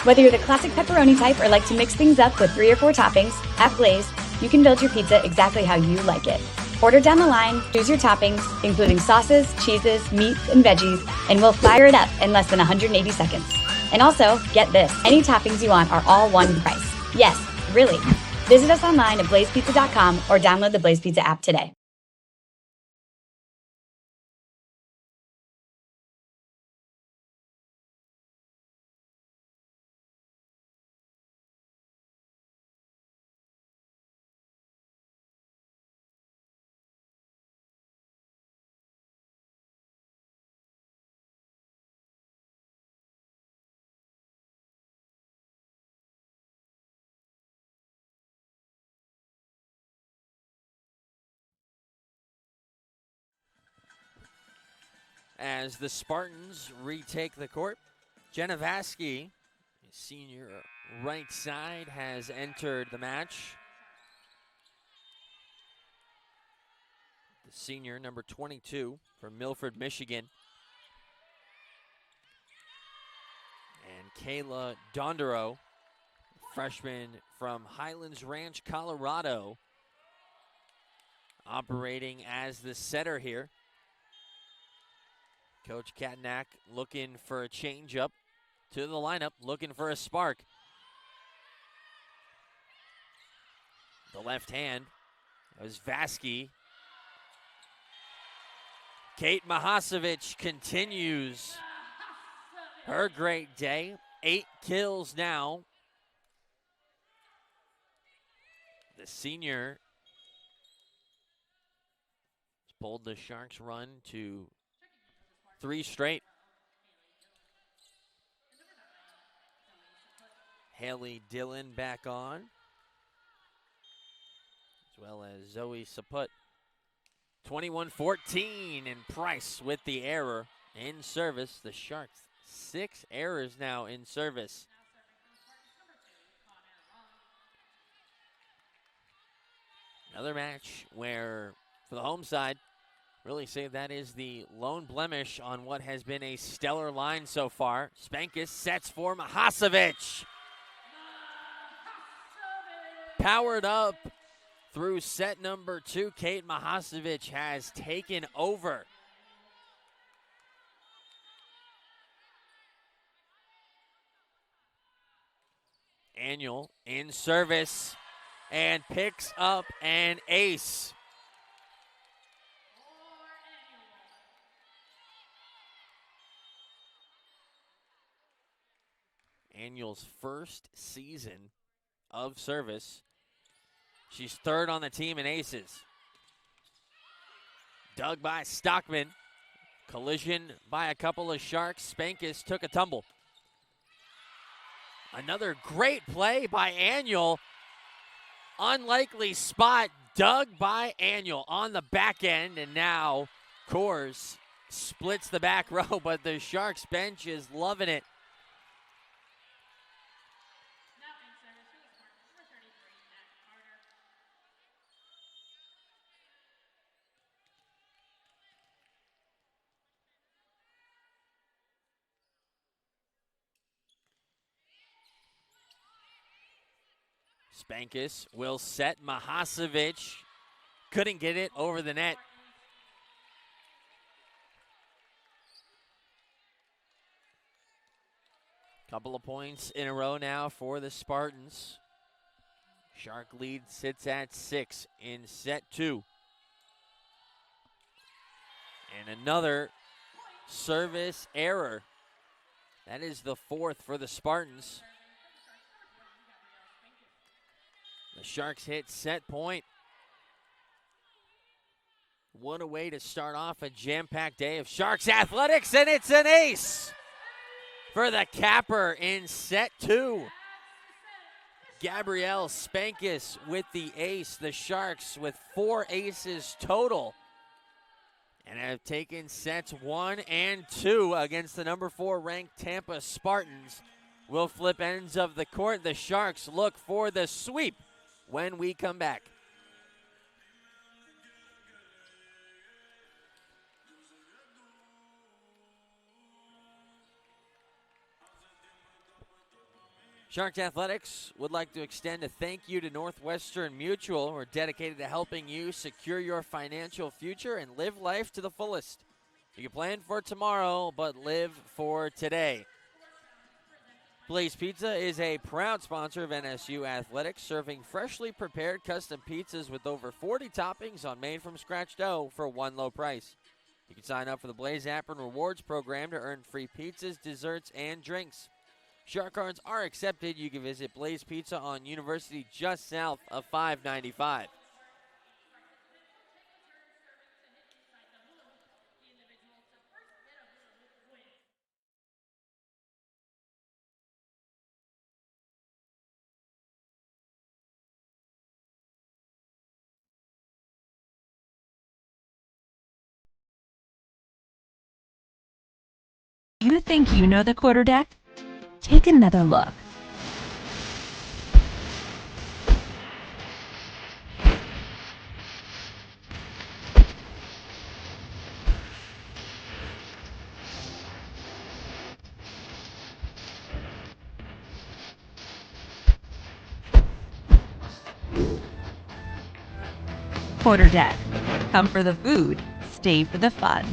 Speaker 12: Whether you're the classic pepperoni type or like to mix things up with 3 or 4 toppings, at Blaze, you can build your pizza exactly how you like it. Order down the line, choose your toppings, including sauces, cheeses, meats, and veggies, and we'll fire it up in less than 180 seconds. And also, get this, any toppings you want are all one price. Yes, really. Visit us online at blazepizza.com or download the Blaze Pizza app today.
Speaker 2: As the Spartans retake the court, Jenna Vasky, senior right side, has entered the match. The senior, number 22, from Milford, Michigan. And Kayla Dondero, freshman from Highlands Ranch, Colorado, operating as the setter here. Coach Katnack looking for a change-up to the lineup, looking for a spark. The left hand was Vasky. Kate Mahasevich continues her great day. 8 kills now. The senior has pulled the Sharks' run to 3 straight. Haley Dillon back on, as well as Zoe Saput. 21-14, and Price with the error in service. The Sharks, 6 errors now in service. Another match where, for the home side, really say that is the lone blemish on what has been a stellar line so far. Spankus sets for Mahasevich. Powered up through set number 2, Kate Mahasevich has taken over. Annual in service and picks up an ace. Annual's first season of service. She's 3rd on the team in aces. Dug by Stockman. Collision by a couple of Sharks. Spankus took a tumble. Another great play by Annual. Unlikely spot dug by Annual on the back end, and now Coors splits the back row, but the Sharks bench is loving it. Spankus will set. Mahasevich couldn't get it over the net. Couple of points in a row now for the Spartans. Shark lead sits at 6 in set 2. And another service error. That is the 4th for the Spartans. The Sharks hit set point. What a way to start off a jam-packed day of Sharks athletics, and it's an ace for the capper in set 2. Gabrielle Spankus with the ace. The Sharks with 4 aces total and have taken sets 1 and 2 against the number 4 ranked Tampa Spartans. We'll flip ends of the court. The Sharks look for the sweep when we come back. Sharks Athletics would like to extend a thank you to Northwestern Mutual, who are dedicated to helping you secure your financial future and live life to the fullest. You can plan for tomorrow, but live for today. Blaze Pizza is a proud sponsor of NSU Athletics, serving freshly prepared custom pizzas with over 40 toppings on made-from-scratch dough for one low price. You can sign up for the Blaze app and rewards program to earn free pizzas, desserts, and drinks. Shark cards are accepted. You can visit Blaze Pizza on University just south of 595.
Speaker 10: You think you know the quarterdeck? Take another look. Quarterdeck. Come for the food, stay for the fun.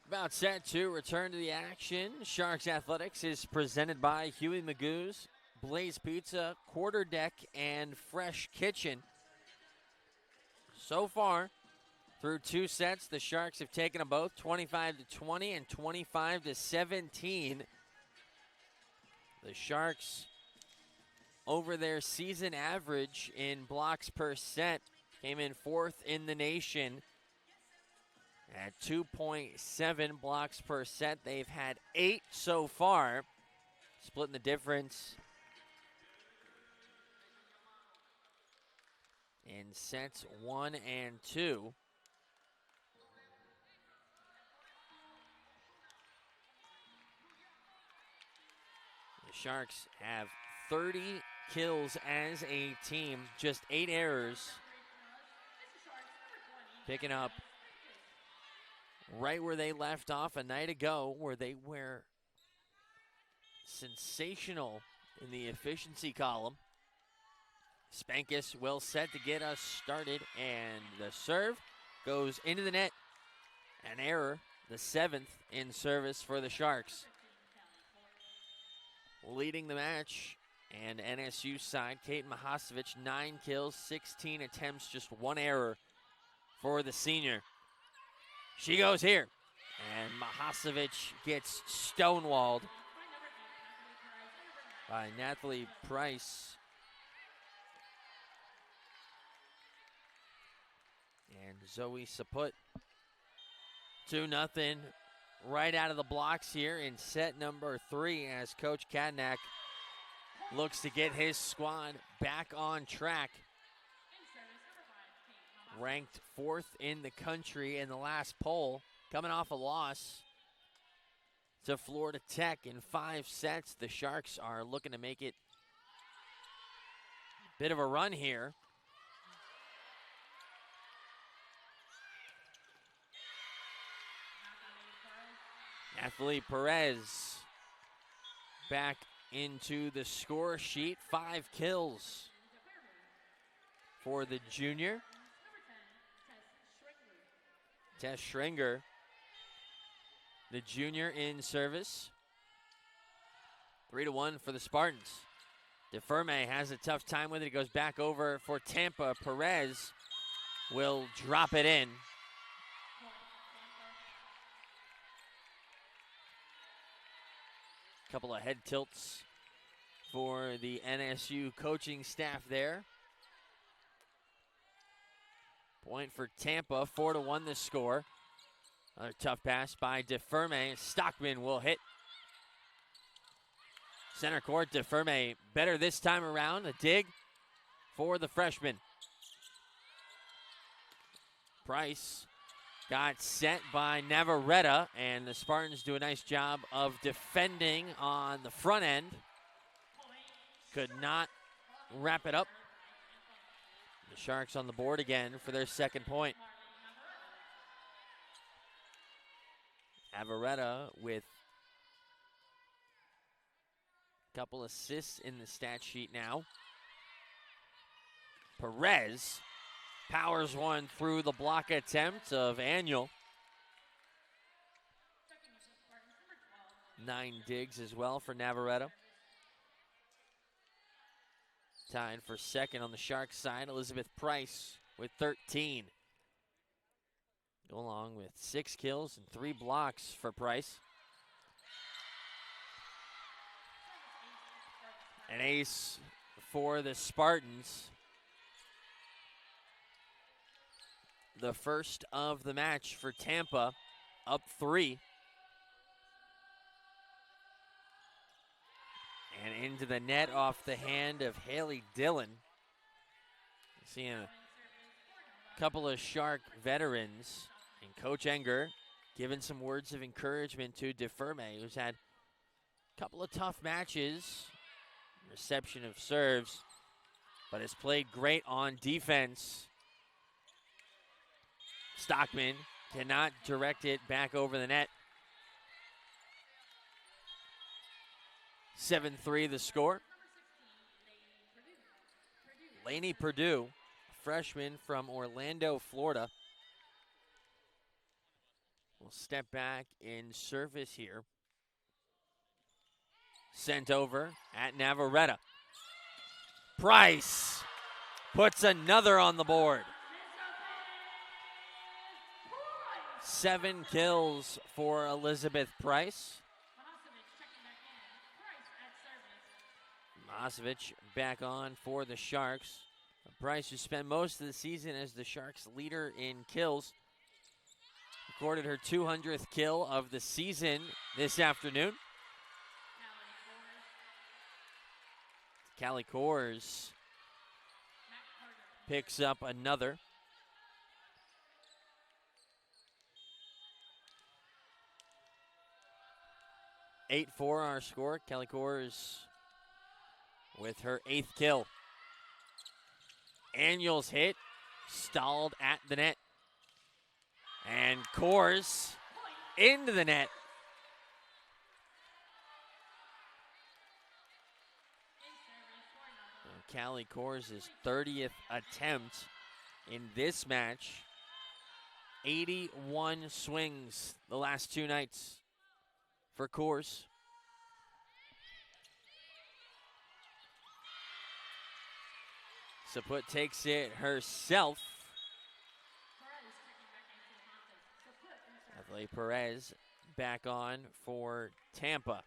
Speaker 2: About set 2, return to the action. Sharks Athletics is presented by Huey Magoo's, Blaze Pizza, Quarterdeck, and Fresh Kitchen. So far, through 2 sets, the Sharks have taken them both 25-20 and 25-17. The Sharks, over their season average in blocks per set, came in 4th in the nation at 2.7 blocks per set. They've had 8 so far, splitting the difference in sets 1 and 2. The Sharks have 30 kills as a team, just 8 errors. Picking up right where they left off a night ago, where they were sensational in the efficiency column. Spankus well set to get us started, and the serve goes into the net. An error, the 7th in service for the Sharks. Leading the match, and NSU side, Kate Mahasevich, 9 kills, 16 attempts, just 1 error for the senior. She goes here, and Mahasevich gets stonewalled by Nathalie Price. And Zoe Saput, 2-0 right out of the blocks here in set number 3 as Coach Kadnack looks to get his squad back on track. Ranked 4th in the country in the last poll, coming off a loss to Florida Tech in 5 sets. The Sharks are looking to make it a bit of a run here. Nathalie Perez back into the score sheet. 5 kills for the junior. Tess Schringer, the junior, in service. 3-1 for the Spartans. DeFerme has a tough time with it. It goes back over for Tampa. Perez will drop it in. Couple of head tilts for the NSU coaching staff there. Point for Tampa, 4-1 the score. Another tough pass by DeFerme. Stockman will hit. Center court, DeFerme better this time around. A dig for the freshman. Price got set by Navarrete, and the Spartans do a nice job of defending on the front end. Could not wrap it up. The Sharks on the board again for their second point. Navarrete with a couple assists in the stat sheet now. Perez powers one through the block attempt of Annual. 9 digs as well for Navarrete. Tied for second on the Sharks side, Elizabeth Price with 13. Go along with 6 kills and 3 blocks for Price. An ace for the Spartans. The first of the match for Tampa, up 3. And into the net off the hand of Haley Dillon. Seeing a couple of Shark veterans, and Coach Enger giving some words of encouragement to DeFerme, who's had a couple of tough matches, reception of serves, but has played great on defense. Stockman cannot direct it back over the net. 7-3 the score. Lainey Purdue, freshman from Orlando, Florida, will step back in service here. Sent over at Navarrete. Price puts another on the board. 7 kills for Elizabeth Price. Mahasevich back on for the Sharks. Price, who spent most of the season as the Sharks' leader in kills, recorded her 200th kill of the season this afternoon. Callie Coors picks up another. 8-4 our score. Kelly Kors with her 8th kill. Annual's hit, stalled at the net. And Kors into the net. Callie Kors' 30th attempt in this match. 81 swings the last 2 nights for Kors. Saput takes it herself. Athlete Perez back on for Tampa.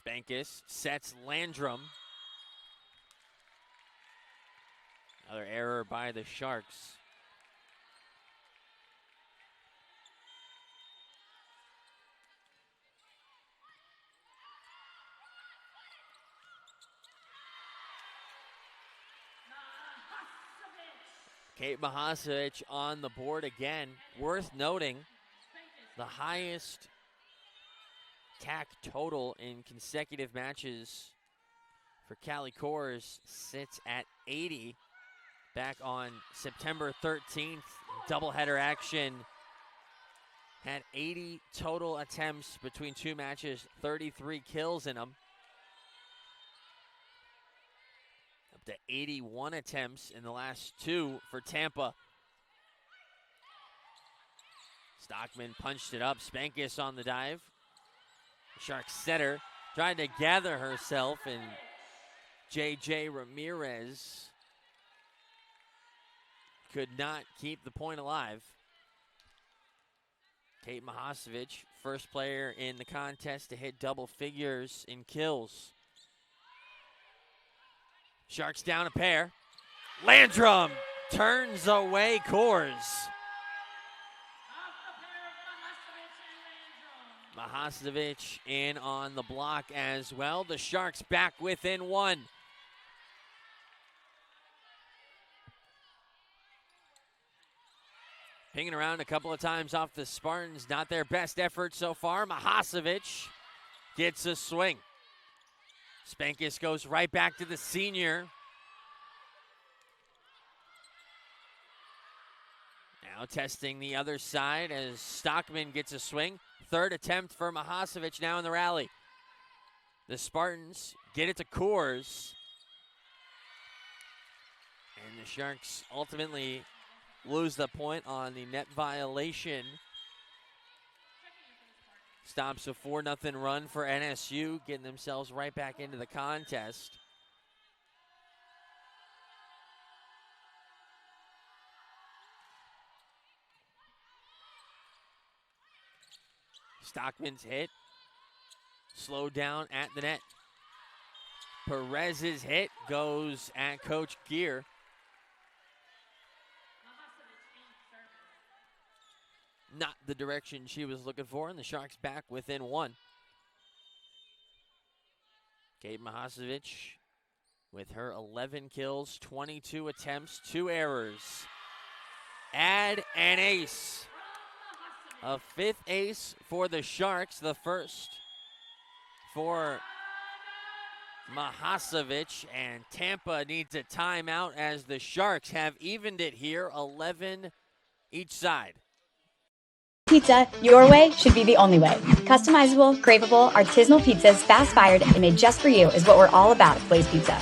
Speaker 2: Spankis sets Landrum. Another error by the Sharks. Kate Mahasevich on the board again. Worth noting, the highest tack total in consecutive matches for Callie Kors sits at 80. Back on September 13th, doubleheader action. Had 80 total attempts between 2 matches, 33 kills in them. Up to 81 attempts in the last 2 for Tampa. Stockman punched it up. Spankis on the dive. Sharks setter tried to gather herself, and J.J. Ramirez could not keep the point alive. Kate Mahasevich, first player in the contest to hit double figures in kills. Sharks down a pair. Landrum turns away Kors. Mahasevich in on the block as well. The Sharks back within 1. Pinging around a couple of times off the Spartans. Not their best effort so far. Mahasevich gets a swing. Spankis goes right back to the senior. Now testing the other side as Stockman gets a swing. Third attempt for Mahasevich now in the rally. The Spartans get it to Kors. And the Sharks ultimately lose the point on the net violation. Stops a 4-0 run for NSU, getting themselves right back into the contest. Stockman's hit. Slowed down at the net. Perez's hit goes at Coach Gear. Not the direction she was looking for, and the Sharks back within 1. Kate Mahasevich with her 11 kills, 22 attempts, 2 errors. Add an ace. A 5th ace for the Sharks, the first for Mahasevich, and Tampa needs a timeout as the Sharks have evened it here, 11 each side.
Speaker 12: Pizza, your way should be the only way. Customizable, craveable, artisanal pizzas, fast-fired, and made just for you is what we're all about at Blaze Pizza.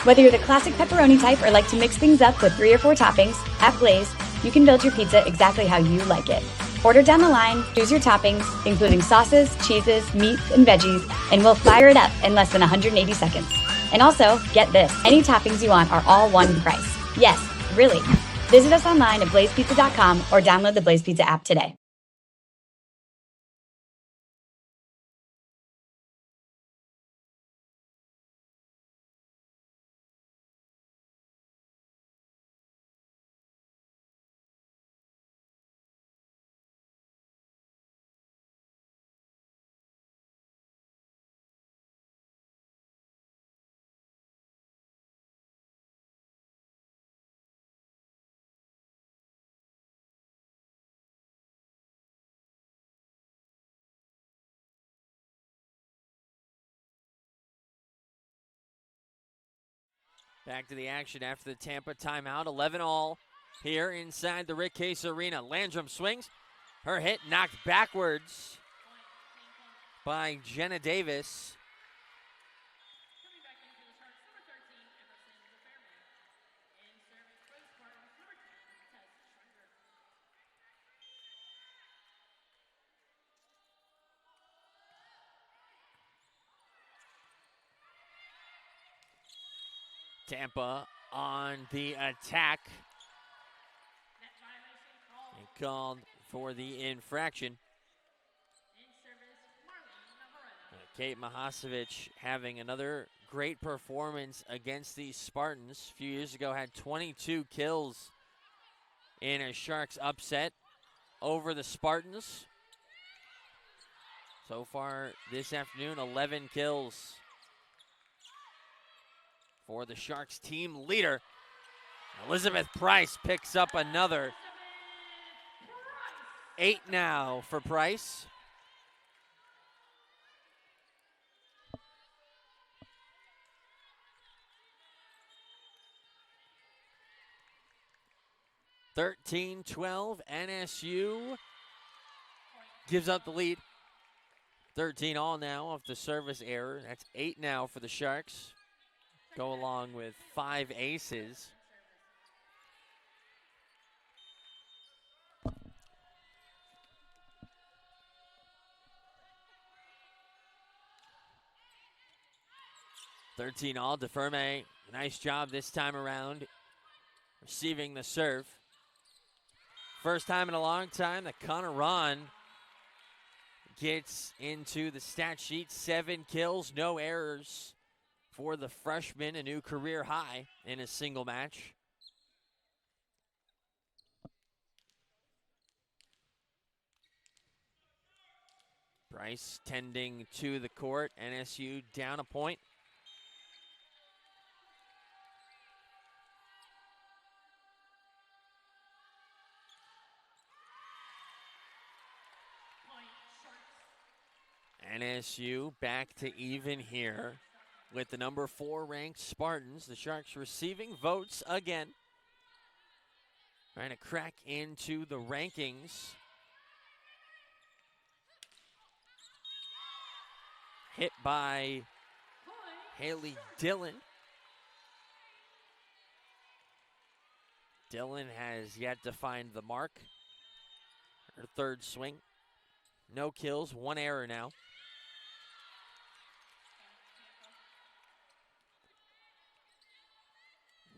Speaker 12: Whether you're the classic pepperoni type or like to mix things up with 3 or 4 toppings, at Blaze, you can build your pizza exactly how you like it. Order down the line, choose your toppings, including sauces, cheeses, meats, and veggies, and we'll fire it up in less than 180 seconds. And also, get this, any toppings you want are all one price. Yes, really. Visit us online at blazepizza.com or download the Blaze Pizza app today.
Speaker 2: Back to the action after the Tampa timeout. 11-all here inside the Rick Case Arena. Landrum swings. Her hit knocked backwards by Jenna Davis. Tampa on the attack. And called for the infraction. Kate Mahasevich having another great performance against these Spartans. A few years ago had 22 kills in a Sharks upset over the Spartans. So far this afternoon, 11 kills for the Sharks team leader. Elizabeth Price picks up another. 8 now for Price. (13-12) NSU gives up the lead. 13-all now off the service error. That's 8 now for the Sharks. Go along with 5 aces. (13-all). DeFerme, nice job this time around receiving the serve. First time in a long time that Connor Ron gets into the stat sheet. 7 kills, no errors for the freshman, a new career high in a single match. Price tending to the court. NSU down a point. NSU back to even here with the number 4 ranked Spartans. The Sharks receiving votes again. Trying to crack into the rankings. Hit by Haley Dillon. Dillon has yet to find the mark. Her third swing. No kills, 1 error now.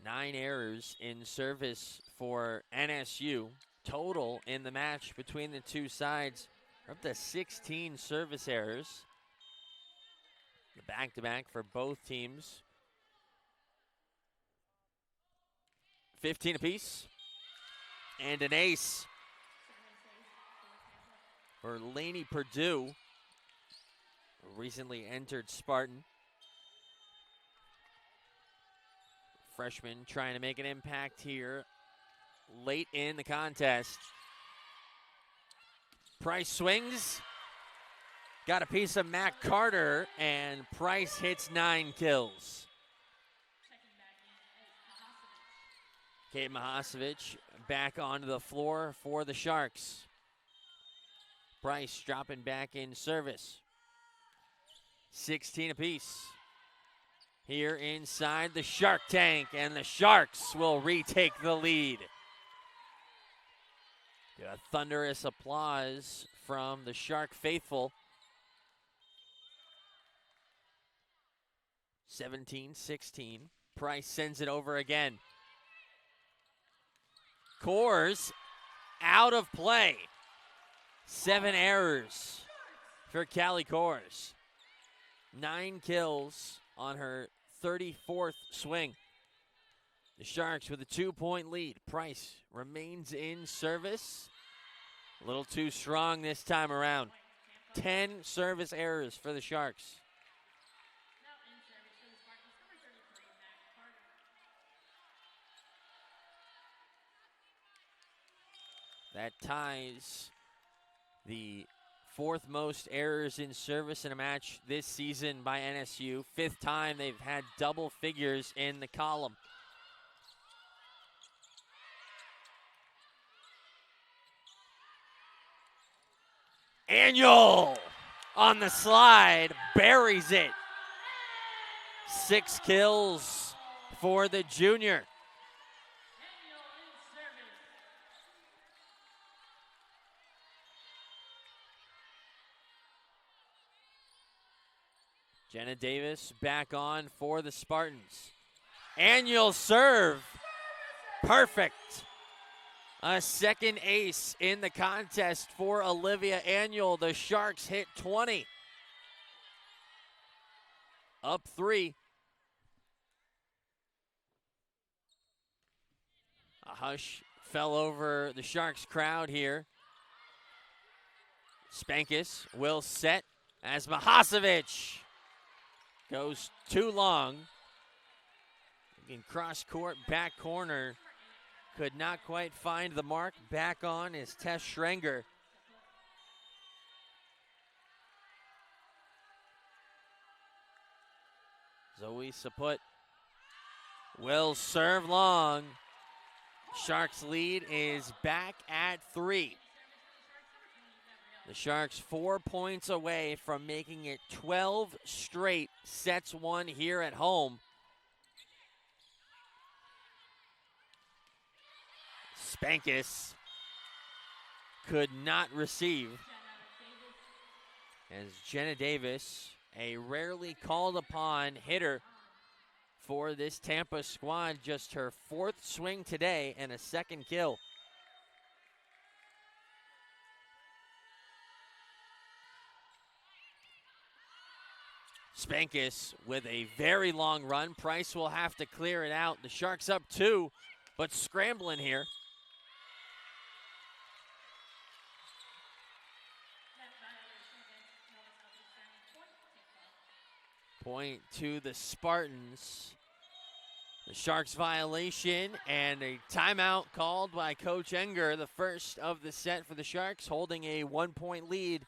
Speaker 2: Nine errors in service for NSU. Total in the match between the two sides, up to 16 service errors. The back-to-back for both teams. 15 apiece. And an ace for Lainey Purdue, a recently entered Spartan. Freshman trying to make an impact here late in the contest. Price swings. Got a piece of Matt Carter, and Price hits 9 kills. Kate Mahasevich back onto the floor for the Sharks. Price dropping back in service. 16 apiece. Here inside the Shark Tank, and the Sharks will retake the lead. Get a thunderous applause from the Shark faithful. 17-16. Price sends it over again. Coors out of play. 7 errors for Callie Coors. 9 kills on her 34th swing. The Sharks with a 2-point lead. Price remains in service. A little too strong this time around. 10 service errors for the Sharks. That ties the 4th most errors in service in a match this season by NSU. 5th time they've had double figures in the column. Annual on the slide, buries it. 6 kills for the junior. Jenna Davis back on for the Spartans. Annual serve, perfect. A second ace in the contest for Olivia Annual. The Sharks hit 20. Up 3. A hush fell over the Sharks crowd here. Spankus will set as Mahasevic goes too long. In cross court, back corner. Could not quite find the mark. Back on is Tess Schrenger. Zoe Saput will serve long. Sharks lead is back at 3. The Sharks 4 points away from making it 12 straight sets won here at home. Spankus could not receive as Jenna Davis, a rarely called upon hitter for this Tampa squad, just her 4th swing today and a 2nd kill. Spankus with a very long run. Price will have to clear it out. The Sharks up 2, but scrambling here. Point to the Spartans. The Sharks violation and a timeout called by Coach Enger, the first of the set for the Sharks, holding a 1-point lead.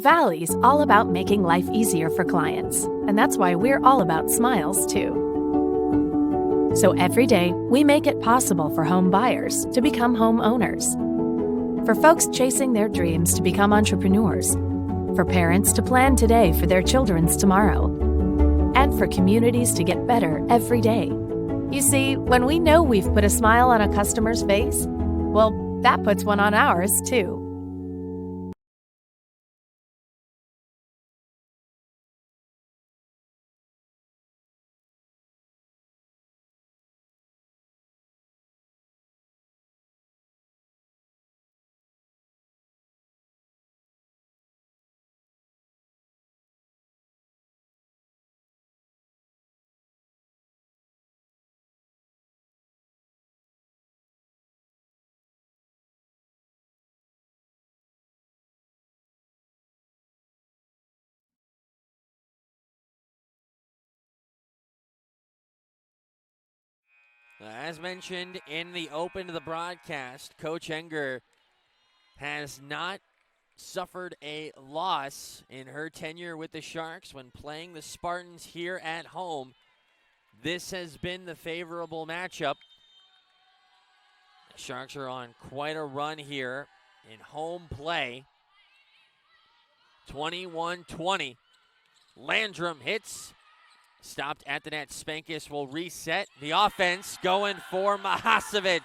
Speaker 9: Valley's all about making life easier for clients, and that's why we're all about smiles, too. So every day, we make it possible for home buyers to become homeowners. For folks chasing their dreams to become entrepreneurs. For parents to plan today for their children's tomorrow. And for communities to get better every day. You see, when we know we've put a smile on a customer's face, well, that puts one on ours, too.
Speaker 2: As mentioned in the open to the broadcast, Coach Enger has not suffered a loss in her tenure with the Sharks when playing the Spartans here at home. This has been the favorable matchup. The Sharks are on quite a run here in home play. 21-20. Landrum hits. Stopped at the net. Spankus will reset. The offense going for Mahasevic.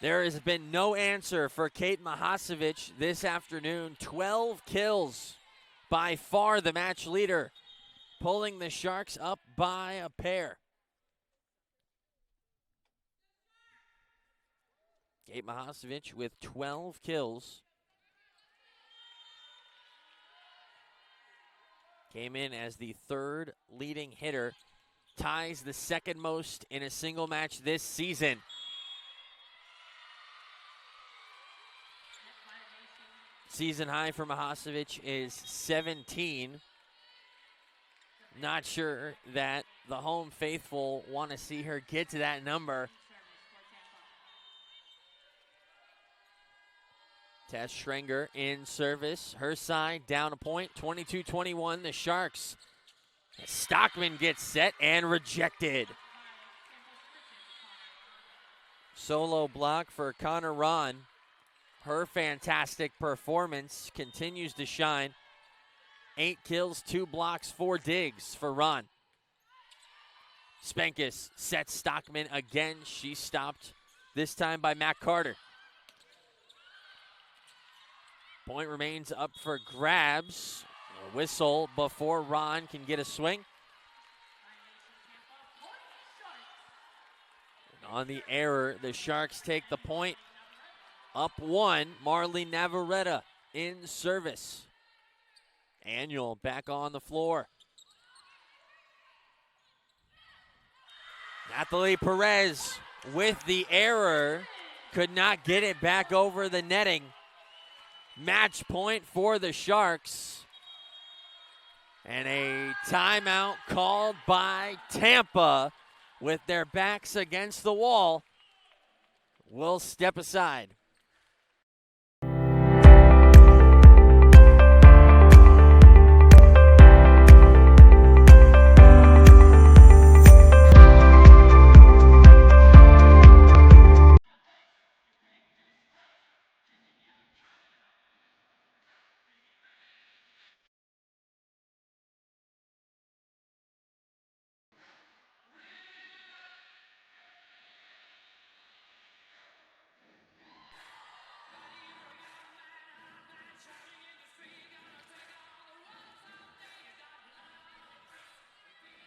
Speaker 2: There has been no answer for Kate Mahasevic this afternoon. 12 kills, by far the match leader, pulling the Sharks up by a pair. Kate Mahasevic with 12 kills. Came in as the 3rd leading hitter. Ties the 2nd most in a single match this season. Season high for Mahasevic is 17. Not sure that the home faithful want to see her get to that number. Tess Schrenger in service. Her side down a point, 22-21, the Sharks. Stockman gets set and rejected. Solo block for Connor Ron. Her fantastic performance continues to shine. 8 kills, 2 blocks, 4 digs for Ron. Spankus sets Stockman again. She stopped this time by Matt Carter. Point remains up for grabs. A whistle before Ron can get a swing. And on the error, the Sharks take the point. Up 1, Marley Navarrete in service. Annual back on the floor. Nathalie Perez with the error. Could not get it back over the netting. Match point for the Sharks. And a timeout called by Tampa with their backs against the wall. Will step aside.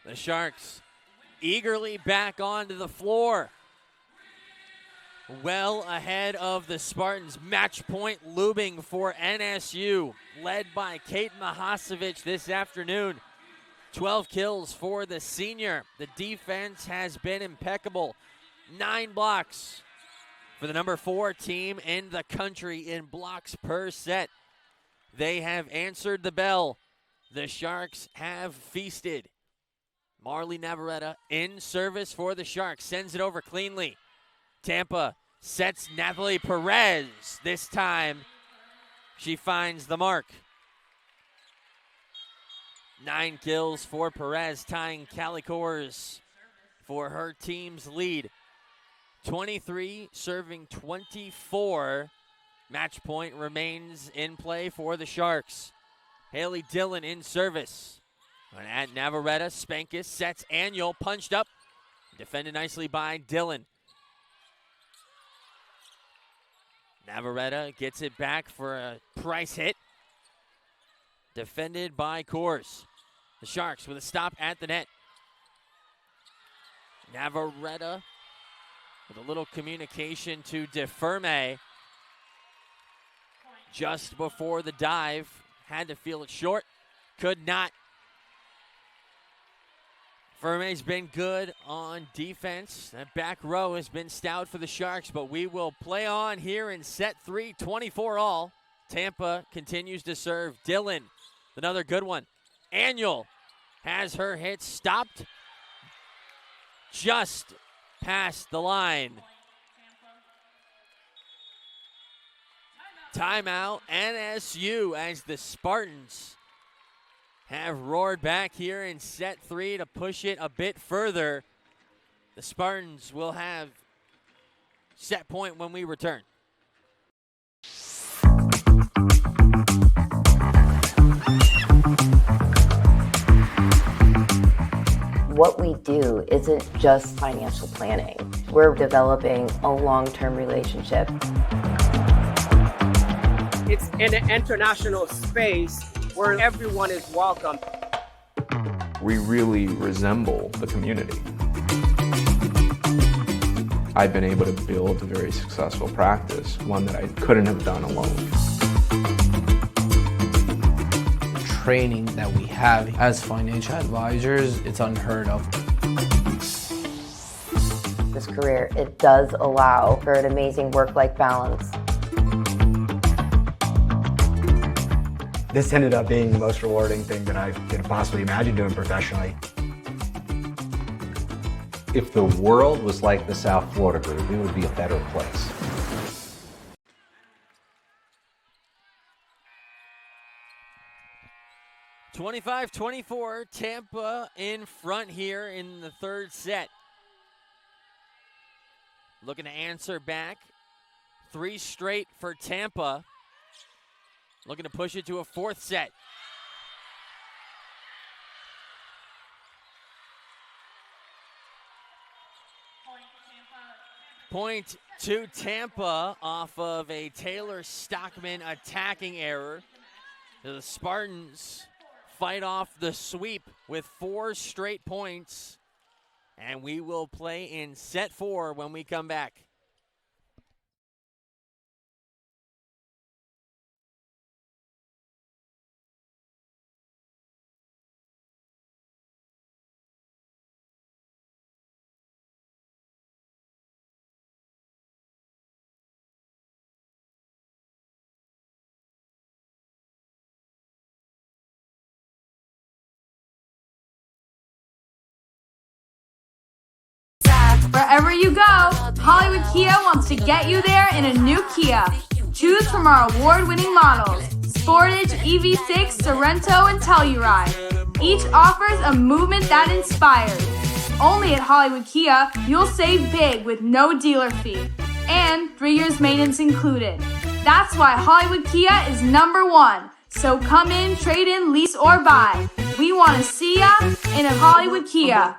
Speaker 2: The Sharks eagerly back onto the floor. Well ahead of the Spartans. Match point looming for NSU, led by Kate Mahasevich this afternoon. 12 kills for the senior. The defense has been impeccable. 9 blocks for the number 4 team in the country in blocks per set. They have answered the bell. The Sharks have feasted. Marley Navarrete in service for the Sharks. Sends it over cleanly. Tampa sets Nathalie Perez. This time she finds the mark. 9 kills for Perez, tying Callie Kors for her team's lead. 23 serving 24. Match point remains in play for the Sharks. Haley Dillon in service. And at Navarrete, Spankus sets Annual, punched up. Defended nicely by Dillon. Navarrete gets it back for a price hit. Defended by Kors. The Sharks with a stop at the net. Navarrete with a little communication to DeFerme. Just before the dive. Had to feel it short. Could not. Ferme's been good on defense. That back row has been stout for the Sharks, but we will play on here in set 3, 24 all. Tampa continues to serve. Dillon, another good one. Annual has her hit stopped just past the line. Timeout, NSU, as the Spartans have roared back here in set 3 to push it a bit further. The Spartans will have set point when we return.
Speaker 3: What we do isn't just financial planning. We're developing a long-term relationship.
Speaker 4: It's in an international space where everyone is welcome.
Speaker 5: We really resemble the community. I've been able to build a very successful practice, one that I couldn't have done alone.
Speaker 6: Training that we have as financial advisors, it's unheard of.
Speaker 3: This career, it does allow for an amazing work-life balance.
Speaker 7: This ended up being the most rewarding thing that I could possibly imagine doing professionally.
Speaker 8: If the world was like the South Florida group, it would be a better place.
Speaker 2: 25-24, Tampa in front here in the third set. Looking to answer back. 3 straight for Tampa. Looking to push it to a fourth set. Point to Tampa off of a Taylor Stockman attacking error. The Spartans fight off the sweep with 4 straight points. And we will play in set 4 when we come back.
Speaker 11: Wherever you go, Hollywood Kia wants to get you there in a new Kia. Choose from our award-winning models, Sportage, EV6, Sorento, and Telluride. Each offers a movement that inspires. Only at Hollywood Kia, you'll save big with no dealer fee. And 3 years maintenance included. That's why Hollywood Kia is #1. So come in, trade in, lease, or buy. We want to see ya in a Hollywood Kia.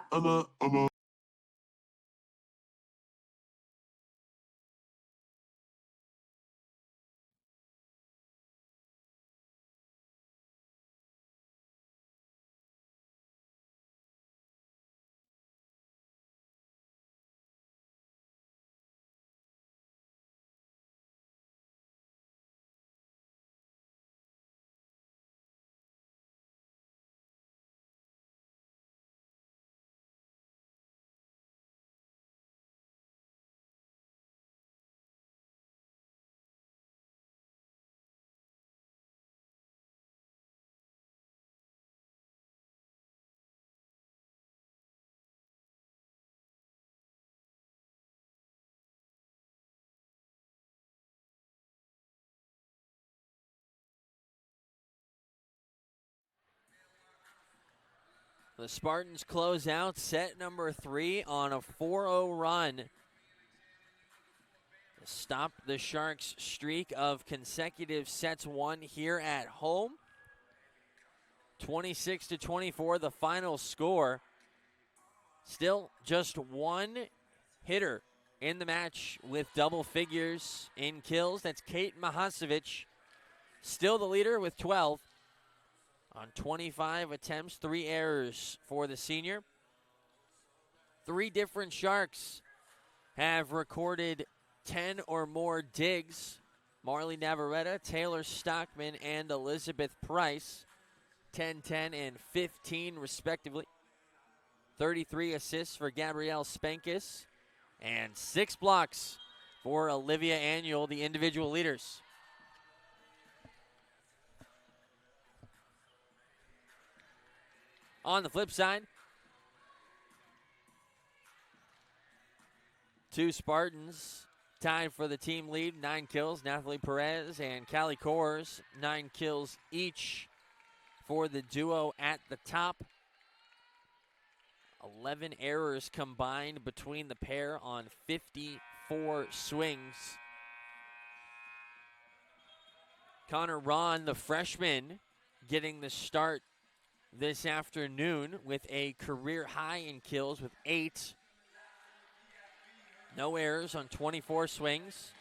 Speaker 2: The Spartans close out set number 3 on a 4-0 run. Stop the Sharks' streak of consecutive sets won here at home. 26-24, the final score. Still just one hitter in the match with double figures in kills. That's Kate Mahasevich, still the leader with 12. On 25 attempts, 3 errors for the senior. 3 different Sharks have recorded 10 or more digs. Marley Navarrete, Taylor Stockman, and Elizabeth Price. 10, 10, and 15 respectively. 33 assists for Gabrielle Spankus. And 6 blocks for Olivia Annual, the individual leaders. On the flip side, 2 Spartans tied for the team lead, 9 kills. Nathalie Perez and Callie Kors, 9 kills each for the duo at the top. 11 errors combined between the pair on 54 swings. Connor Ron, the freshman, getting the start this afternoon with a career high in kills with 8. No errors on 24 swings.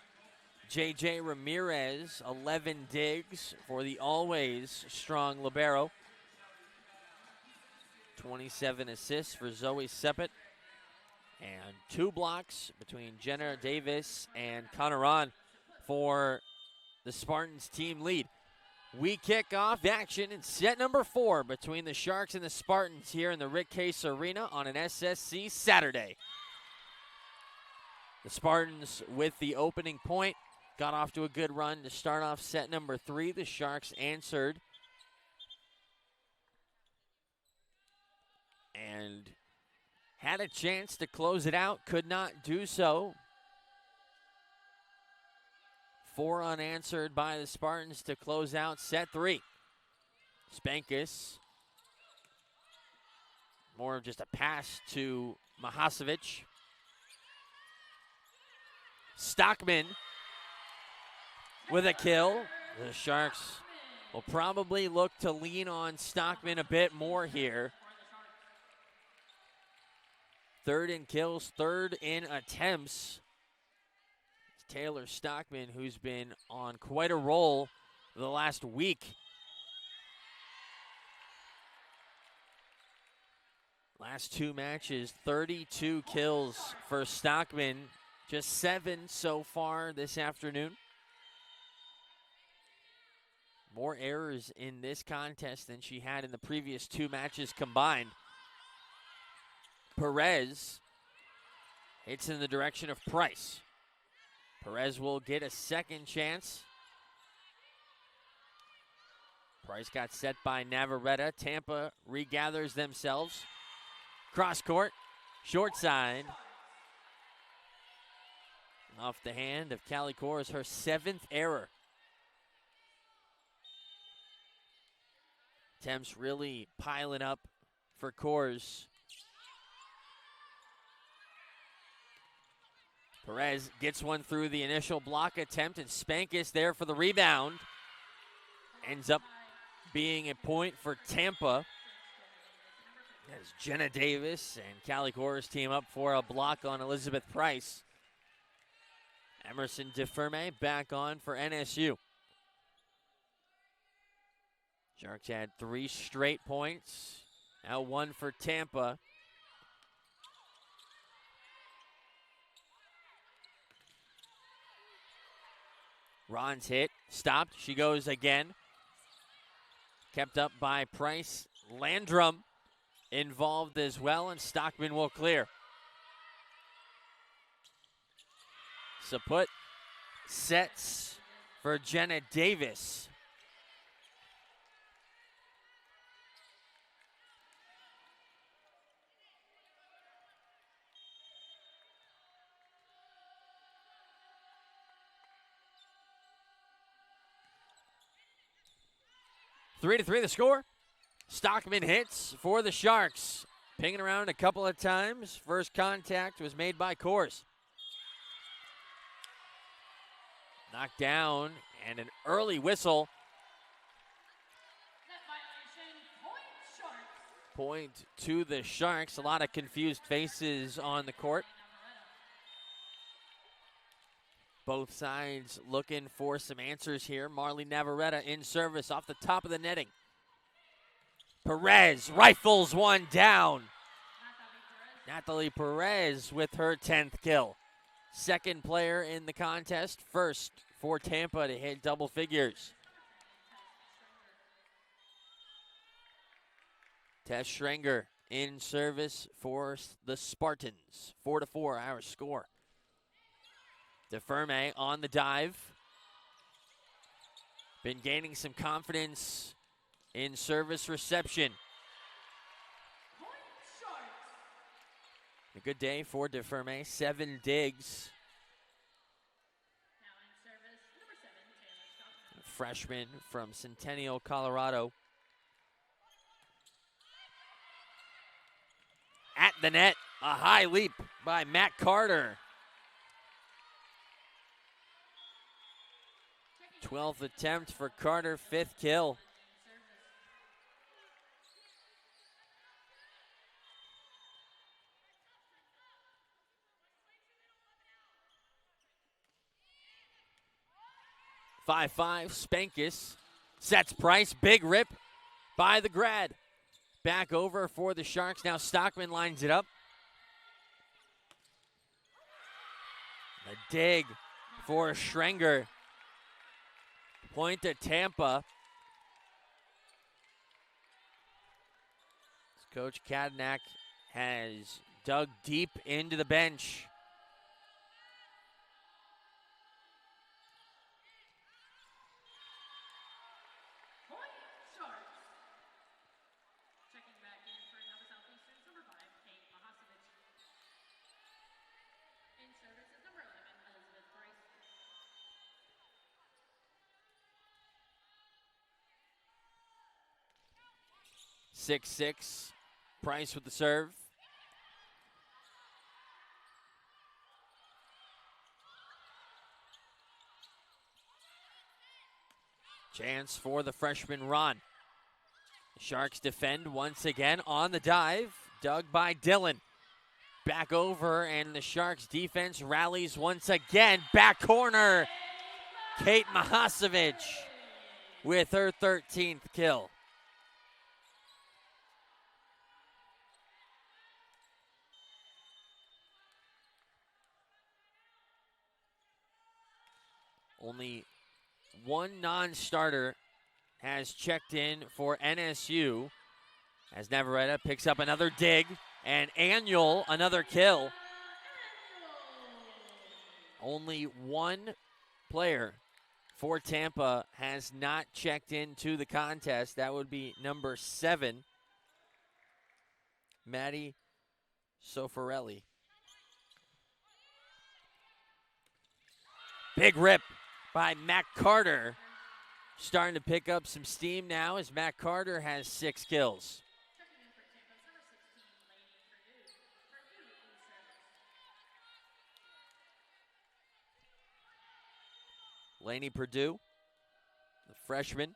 Speaker 2: JJ Ramirez, 11 digs for the always strong libero. 27 assists for Zoe Seppet. And 2 blocks between Jenna Davis and Connor Ron for the Spartans team lead. We kick off action in set number 4 between the Sharks and the Spartans here in the Rick Case Arena on an SSC Saturday. The Spartans with the opening point got off to a good run to start off set number 3. The Sharks answered and had a chance to close it out, could not do so. 4 unanswered by the Spartans to close out set 3. Spankus. More of just a pass to Mahasevic. Stockman with a kill. The Sharks will probably look to lean on Stockman a bit more here. Third in kills, third in attempts. It's Taylor Stockman, who's been on quite a roll the last week. Last two matches, 32 kills for Stockman. Just 7 so far this afternoon. More errors in this contest than she had in the previous 2 matches combined. Perez hits in the direction of Price. Perez will get a second chance. Price got set by Navarrete. Tampa regathers themselves. Cross court, short side. Off the hand of Callie Kors, her 7th error. Attempts really piling up for Kors. Perez gets one through the initial block attempt, and Spankus there for the rebound. Ends up being a point for Tampa. As Jenna Davis and Callie Kors team up for a block on Elizabeth Price. Emerson DeFerme back on for NSU. Sharks had 3 straight points. Now 1 for Tampa. Ron's hit, stopped. She goes again. Kept up by Price. Landrum involved as well, and Stockman will clear. Saput sets for Jenna Davis. Three to 3 the score. Stockman hits for the Sharks. Pinging around a couple of times. First contact was made by Kors. Knocked down, and an early whistle. Point to the Sharks. A lot of confused faces on the court. Both sides looking for some answers here. Marley Navarrete in service off the top of the netting. Perez rifles one down. Natalie Perez with her 10th kill. Second player in the contest, first for Tampa to hit double figures. Tess Schrenger in service for the Spartans. 4-4 our score. DeFerme on the dive. Been gaining some confidence in service reception. A good day for DeFerme. 7 digs. Freshman from Centennial, Colorado. At the net, a high leap by Matt Carter. 12th attempt for Carter, 5th kill. Five, Spankus sets Price, big rip by the grad. Back over for the Sharks. Now Stockman lines it up. A dig for Schrenger. Point to Tampa. Coach Kadnack has dug deep into the bench. 6-6. Price with the serve. Chance for the freshman Ron. The Sharks defend once again on the dive. Dug by Dillon. Back over, and the Sharks defense rallies once again. Back corner. Kate Mahasevich with her 13th kill. Only one non-starter has checked in for NSU as Navarrete picks up another dig, and Annual another kill. Only one player for Tampa has not checked into the contest. That would be number 7, Maddie Sofarelli. Big rip by Matt Carter. Starting to pick up some steam now as Matt Carter has 6 kills. Lainey Purdue, the freshman,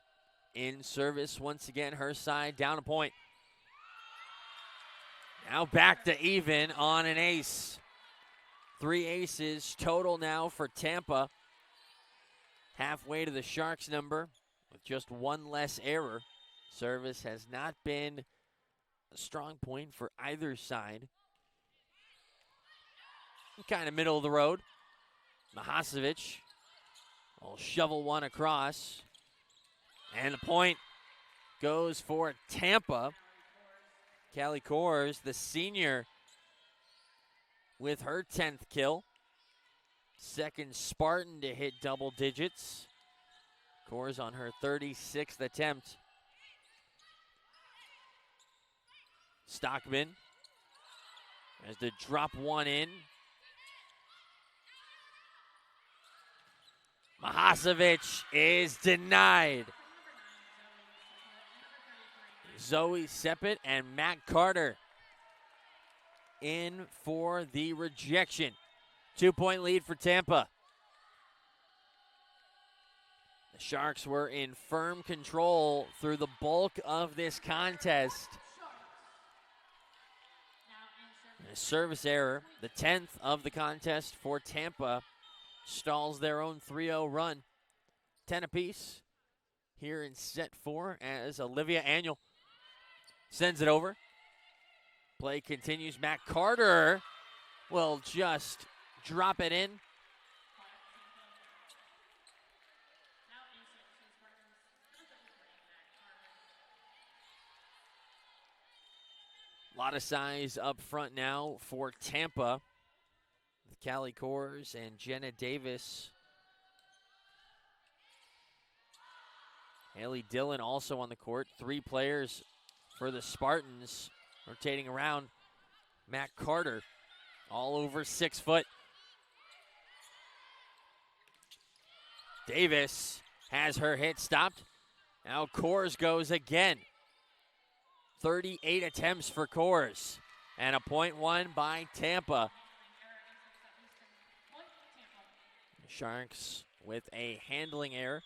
Speaker 2: in service once again. Her side down a point. Now back to even on an ace. 3 aces total now for Tampa. Halfway to the Sharks' number with just one less error. Service has not been a strong point for either side. Kind of middle of the road. Mahasevich will shovel one across. And the point goes for Tampa. Callie Kors, the senior, with her 10th kill. Second Spartan to hit double digits. Kors on her 36th attempt. Stockman has to drop one in. Mahasevich is denied. Zoe Seppet and Matt Carter in for the rejection. 2-point lead for Tampa. The Sharks were in firm control through the bulk of this contest. A service error, the 10th of the contest for Tampa, stalls their own 3-0 run. 10 apiece here in set 4 as Olivia Annual sends it over. Play continues. Matt Carter will just drop it in. A lot of size up front now for Tampa. With Callie Kors and Jenna Davis. Haley Dillon also on the court. 3 players for the Spartans rotating around. Matt Carter, all over 6 foot. Davis has her hit stopped. Now Kors goes again. 38 attempts for Kors. And a point won by Tampa. The Sharks with a handling error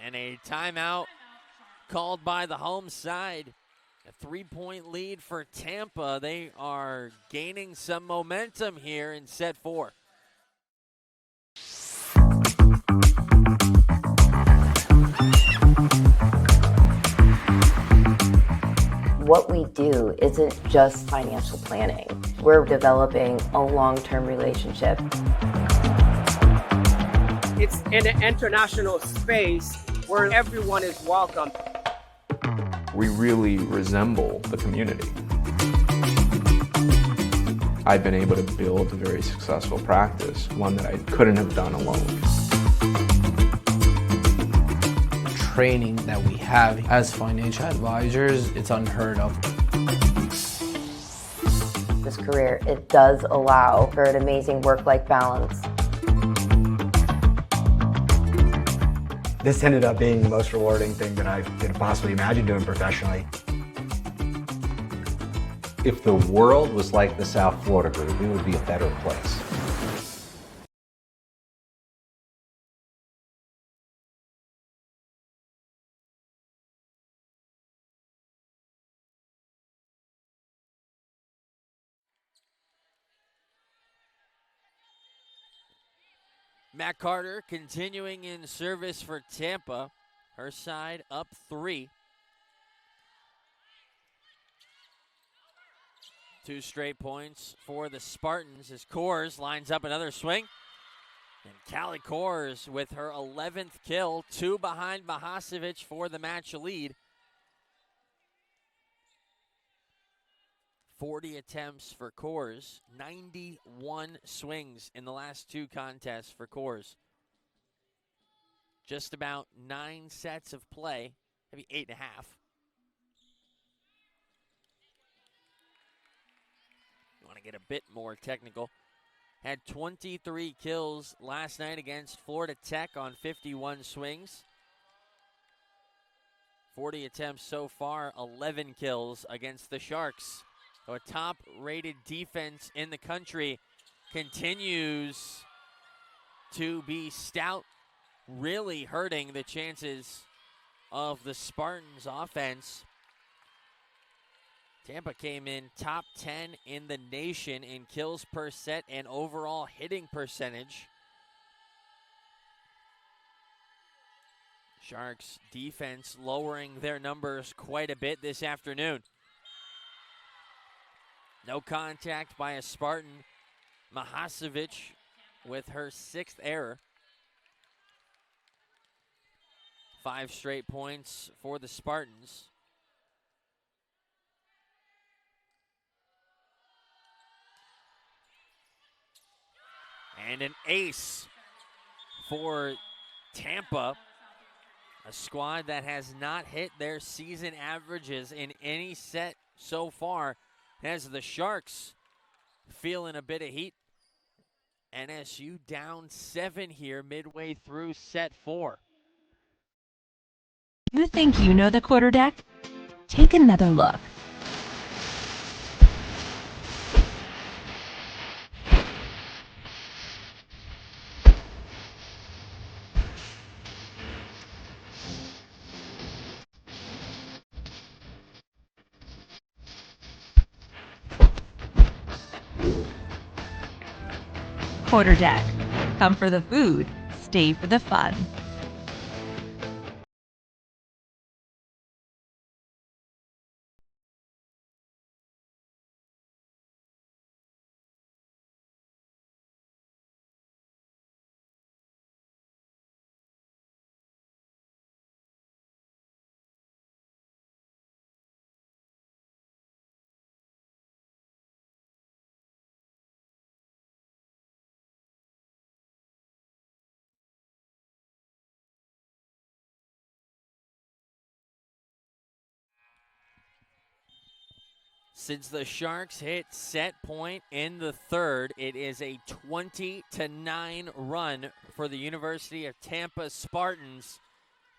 Speaker 2: and a timeout called by the home side. A 3-point lead for Tampa. They are gaining some momentum here in set 4.
Speaker 3: What we do isn't just financial planning. We're developing a long-term relationship.
Speaker 4: It's in an international space where everyone is welcome.
Speaker 5: We really resemble the community. I've been able to build a very successful practice, one that I couldn't have done alone.
Speaker 6: Training that we have as financial advisors, it's unheard of.
Speaker 3: This career, it does allow for an amazing work-life balance.
Speaker 7: This ended up being the most rewarding thing that I could possibly imagine doing professionally.
Speaker 8: If the world was like the South Florida group, we would be a better place.
Speaker 2: Matt Carter continuing in service for Tampa. Her side up 3. 2 straight points for the Spartans as Kors lines up another swing. And Callie Kors with her 11th kill, 2 behind Mahasevic for the match lead. 40 attempts for Kors, 91 swings in the last 2 contests for Kors. Just about 9 sets of play, maybe 8.5. You want to get a bit more technical. Had 23 kills last night against Florida Tech on 51 swings. 40 attempts so far, 11 kills against the Sharks. So a top-rated defense in the country continues to be stout, really hurting the chances of the Spartans' offense. Tampa came in top 10 in the nation in kills per set and overall hitting percentage. Sharks defense lowering their numbers quite a bit this afternoon. No contact by a Spartan. Mahasevic with her 6th error. 5 straight points for the Spartans. And an ace for Tampa, a squad that has not hit their season averages in any set so far, as the Sharks feeling a bit of heat. NSU down 7 here midway through set 4.
Speaker 10: You think you know the quarterdeck? Take another look. Quarterdeck. Come for the food, stay for the fun.
Speaker 2: Since the Sharks hit set point in the 3rd, it is a 20-9 run for the University of Tampa Spartans.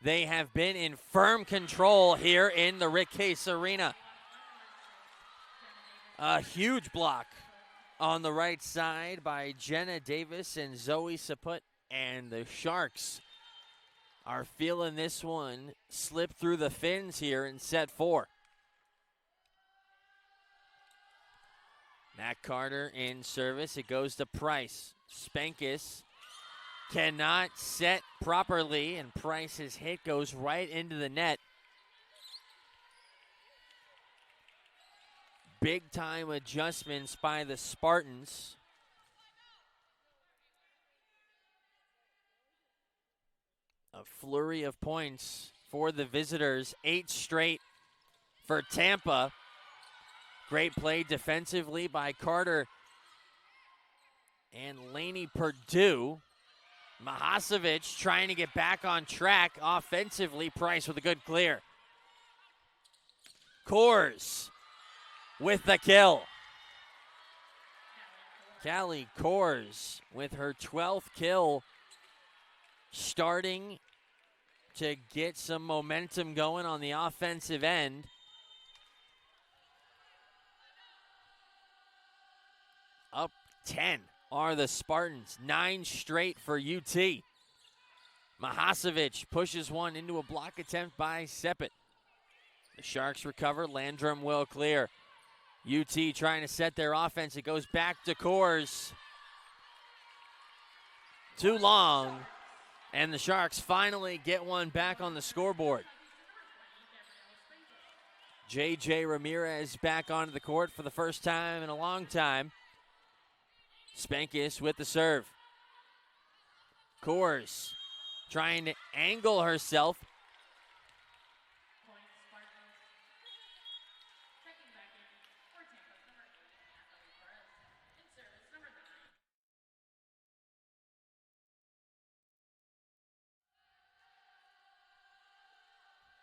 Speaker 2: They have been in firm control here in the Rick Case Arena. A huge block on the right side by Jenna Davis and Zoe Saput, and the Sharks are feeling this one slip through the fins here in set 4. Matt Carter in service. It goes to Price. Spankus cannot set properly, and Price's hit goes right into the net. Big-time adjustments by the Spartans. A flurry of points for the visitors. 8 straight for Tampa. Great play defensively by Carter and Lainey Purdue. Mahasevic trying to get back on track offensively. Price with a good clear. Kors with the kill. Callie Kors with her 12th kill, starting to get some momentum going on the offensive end. 10 are the Spartans, 9 straight for UT. Mahasevic pushes one into a block attempt by Sepet. The Sharks recover. Landrum will clear. UT trying to set their offense. It goes back to Coors. Too long. And the Sharks finally get one back on the scoreboard. J.J. Ramirez back onto the court for the first time in a long time. Spankis with the serve. Coors trying to angle herself.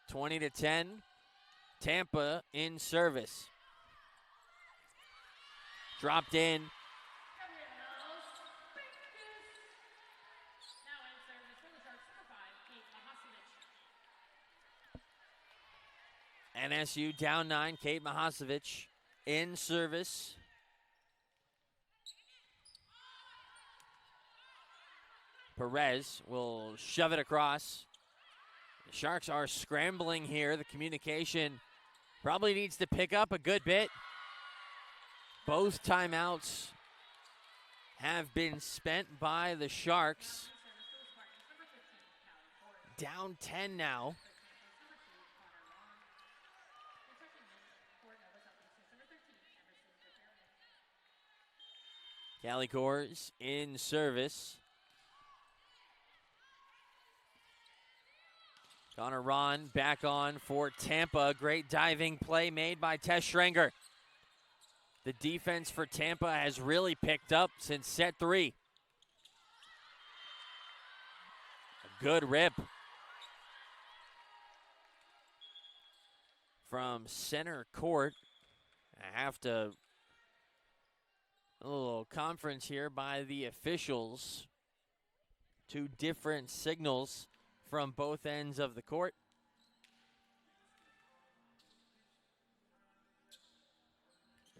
Speaker 2: (20 to 10). Tampa in service. Dropped in. NSU down 9. Kate Mahasevic in service. Perez will shove it across. The Sharks are scrambling here. The communication probably needs to pick up a good bit. Both timeouts have been spent by the Sharks. Down 10 now. Callie Coors in service. Connor Ron back on for Tampa. Great diving play made by Tess Schrenger. The defense for Tampa has really picked up since set 3. A good rip from center court. I have to, a little conference here by the officials. 2 different signals from both ends of the court.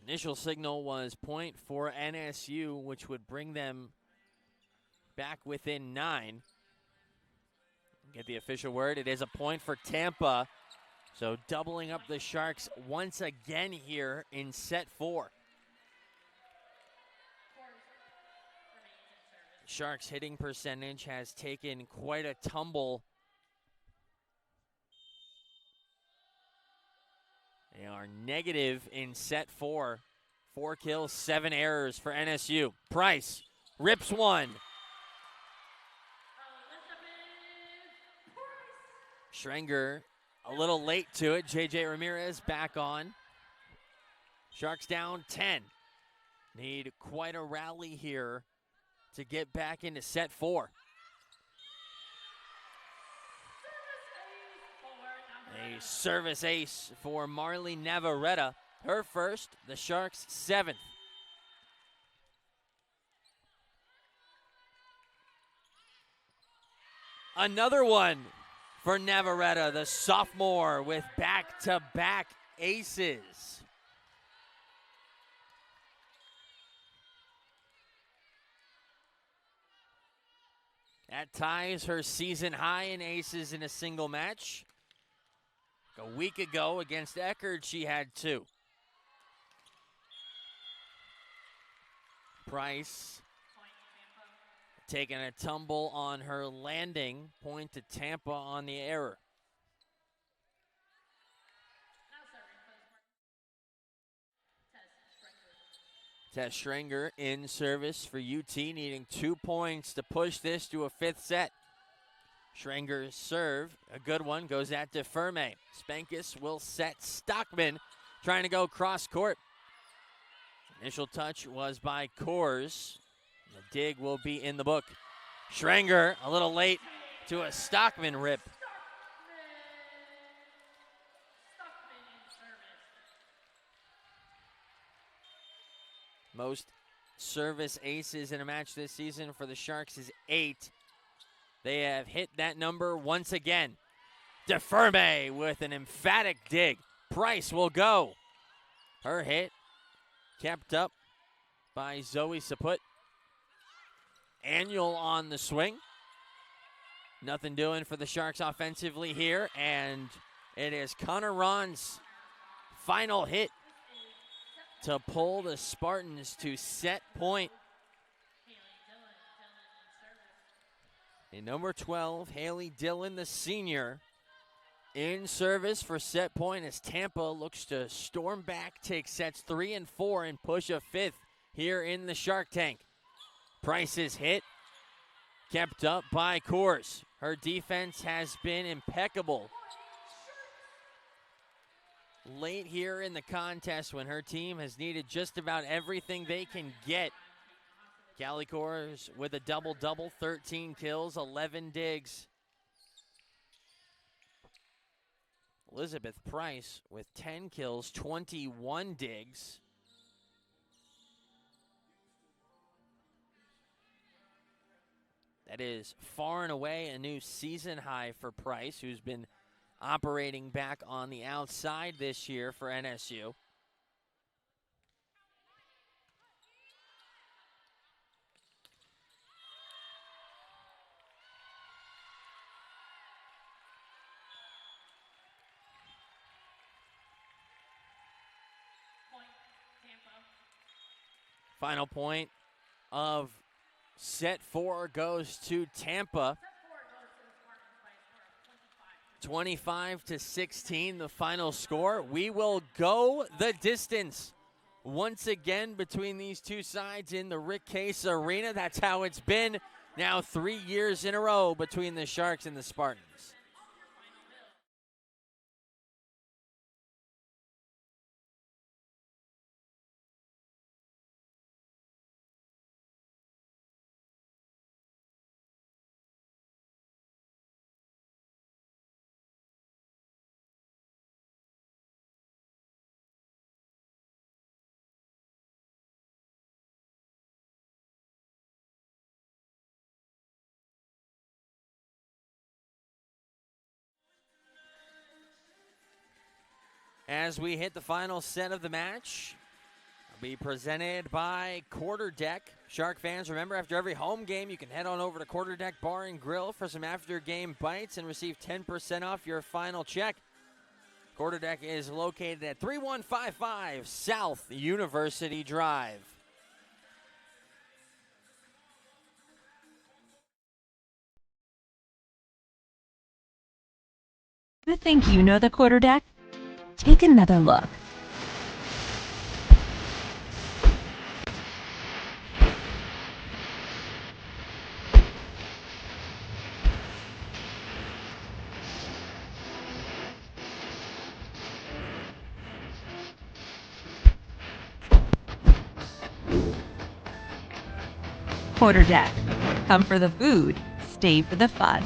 Speaker 2: Initial signal was point for NSU, which would bring them back within 9. Get the official word. It is a point for Tampa. So doubling up the Sharks once again here in set 4. Sharks hitting percentage has taken quite a tumble. They are negative in set 4. 4 kills, 7 errors for NSU. Price rips one. Schrenger a little late to it. J.J. Ramirez back on. Sharks down 10. Need quite a rally here to get back into set 4. A service ace for Marley Navarrete. Her first, the Sharks' 7th. Another one for Navarrete, the sophomore, with back-to-back aces. That ties her season high in aces in a single match. A week ago against Eckerd, she had 2. Price taking a tumble on her landing. Point to Tampa on the error. Tess Schrenger in service for UT, needing 2 points to push this to a 5th set. Schrenger's serve, a good one, goes at DeFerme. Spankis will set Stockman, trying to go cross court. Initial touch was by Coors. The dig will be in the book. Schrenger a little late to a Stockman rip. Most service aces in a match this season for the Sharks is 8. They have hit that number once again. DeFerme with an emphatic dig. Price will go. Her hit kept up by Zoe Saput. Annual on the swing. Nothing doing for the Sharks offensively here, and it is Connor Ron's final hit to pull the Spartans to set point. And number 12, Haley Dillon, the senior, in service for set point as Tampa looks to storm back, take sets 3 and 4, and push a 5th here in the Shark Tank. Price's hit kept up by Coors. Her defense has been impeccable late here in the contest when her team has needed just about everything they can get. Callie Coors with a double-double, 13 kills, 11 digs. Elizabeth Price with 10 kills, 21 digs. That is far and away a new season high for Price, who's been operating back on the outside this year for NSU. Final point of set 4 goes to Tampa. 25-16, the final score. We will go the distance once again between these two sides in the Rick Case Arena. That's how it's been now 3 years in a row between the Sharks and the Spartans. As we hit the final set of the match, it'll be presented by Quarter Deck. Shark fans, remember, after every home game, you can head on over to Quarter Deck Bar and Grill for some after-game bites and receive 10% off your final check. Quarter Deck is located at 3155 South University Drive.
Speaker 10: You think you know the Quarter Deck? Take another look. Quarter Deck. Come for the food, stay for the fun.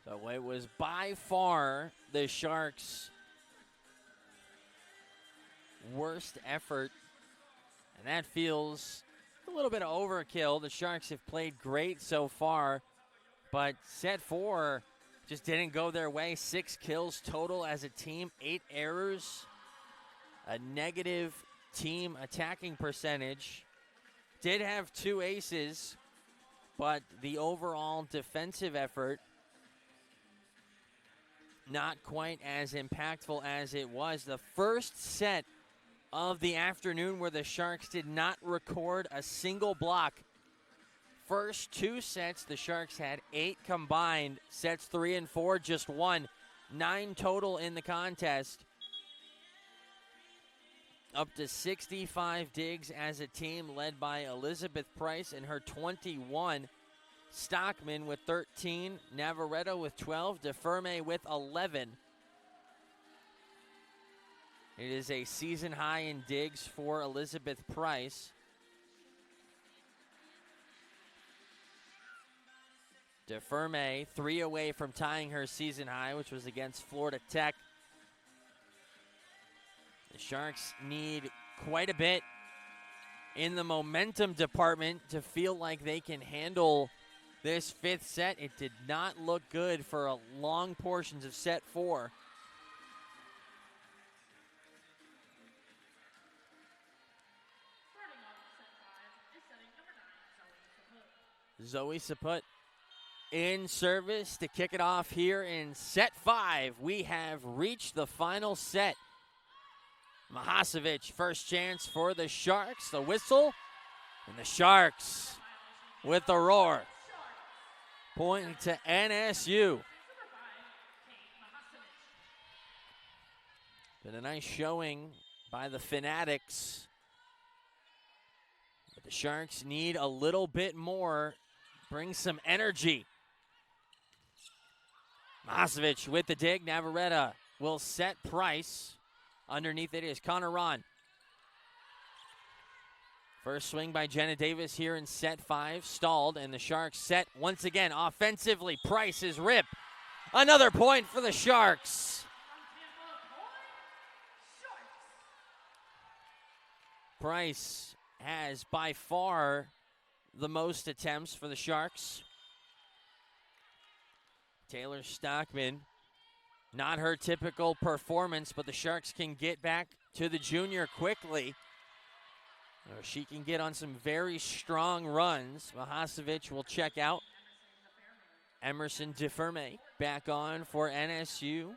Speaker 2: So it was by far the Sharks' worst effort, and that feels a little bit of overkill. The Sharks have played great so far, but set 4 just didn't go their way. 6 kills total as a team, 8 errors, a negative team attacking percentage. Did have 2 aces, but the overall defensive effort not quite as impactful as it was. The first set of the afternoon where the Sharks did not record a single block. First 2 sets, the Sharks had 8 combined. Sets 3 and 4, just 1. 9 total in the contest. Up to 65 digs as a team led by Elizabeth Price and her 21. Stockman with 13, Navarrete with 12, DeFerme with 11. It is a season high in digs for Elizabeth Price. DeFerme 3 away from tying her season high, which was against Florida Tech. The Sharks need quite a bit in the momentum department to feel like they can handle this fifth set. It did not look good for long portions of set 4. Zoe Saput in service to kick it off here in set 5. We have reached the final set. Mahasevic, first chance for the Sharks. The whistle, and the Sharks with the roar. Point to NSU. Been a nice showing by the Fanatics. But the Sharks need a little bit more. Bring some energy. Mahasevic with the dig. Navarrete will set Price. Underneath it is Connor Ron. First swing by Jenna Davis here in set 5. Stalled, and the Sharks set once again offensively. Price is ripped. Another point for the Sharks. Price has by far the most attempts for the Sharks. Taylor Stockman, not her typical performance, but the Sharks can get back to the junior quickly. Or she can get on some very strong runs. Mahasevic will check out. Emerson DeFerme back on for NSU.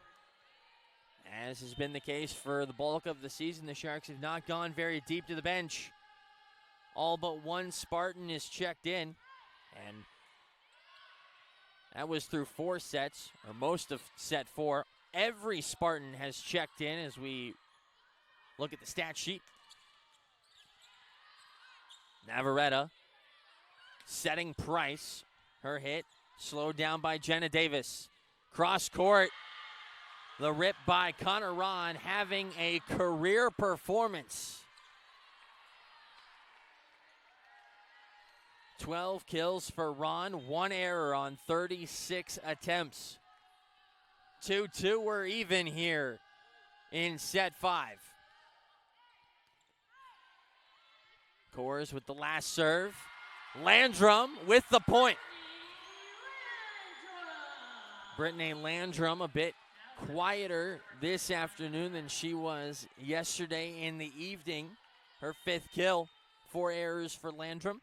Speaker 2: As has been the case for the bulk of the season, the Sharks have not gone very deep to the bench. All but one Spartan is checked in, and that was through 4 sets, or most of set 4. Every Spartan has checked in as we look at the stat sheet. Navarrete setting Price. Her hit slowed down by Jenna Davis. Cross court. The rip by Connor Ron, having a career performance. 12 kills for Ron, 1 error on 36 attempts. 2-2, we're even here in set 5. Coors with the last serve. Landrum with the point. Brittany Landrum a bit quieter this afternoon than she was yesterday in the evening. Her 5th kill, 4 errors for Landrum.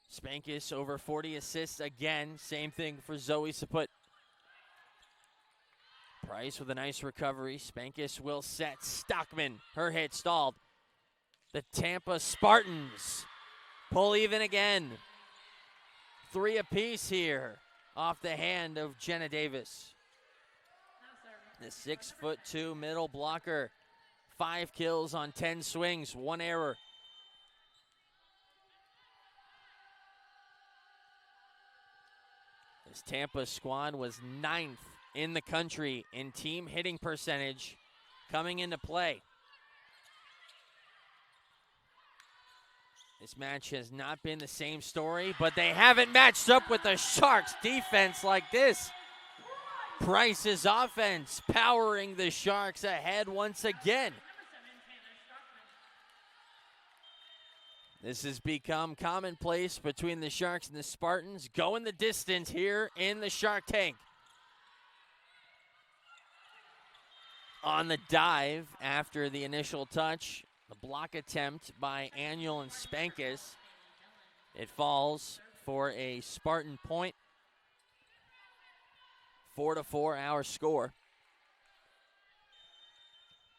Speaker 2: Spankus over 40 assists again. Same thing for Zoe Saput. Price with a nice recovery. Spankus will set Stockman. Her hit stalled. The Tampa Spartans pull even again. 3 apiece here off the hand of Jenna Davis. The 6'2" middle blocker. 5 kills on 10 swings, 1 error. This Tampa squad was 9th in the country in team hitting percentage coming into play. This match has not been the same story, but they haven't matched up with the Sharks defense like this. Price's offense powering the Sharks ahead once again. This has become commonplace between the Sharks and the Spartans, going the distance here in the Shark Tank. On the dive after the initial touch, the block attempt by Annual and Spankus. It falls for a Spartan point. 4-4 our score.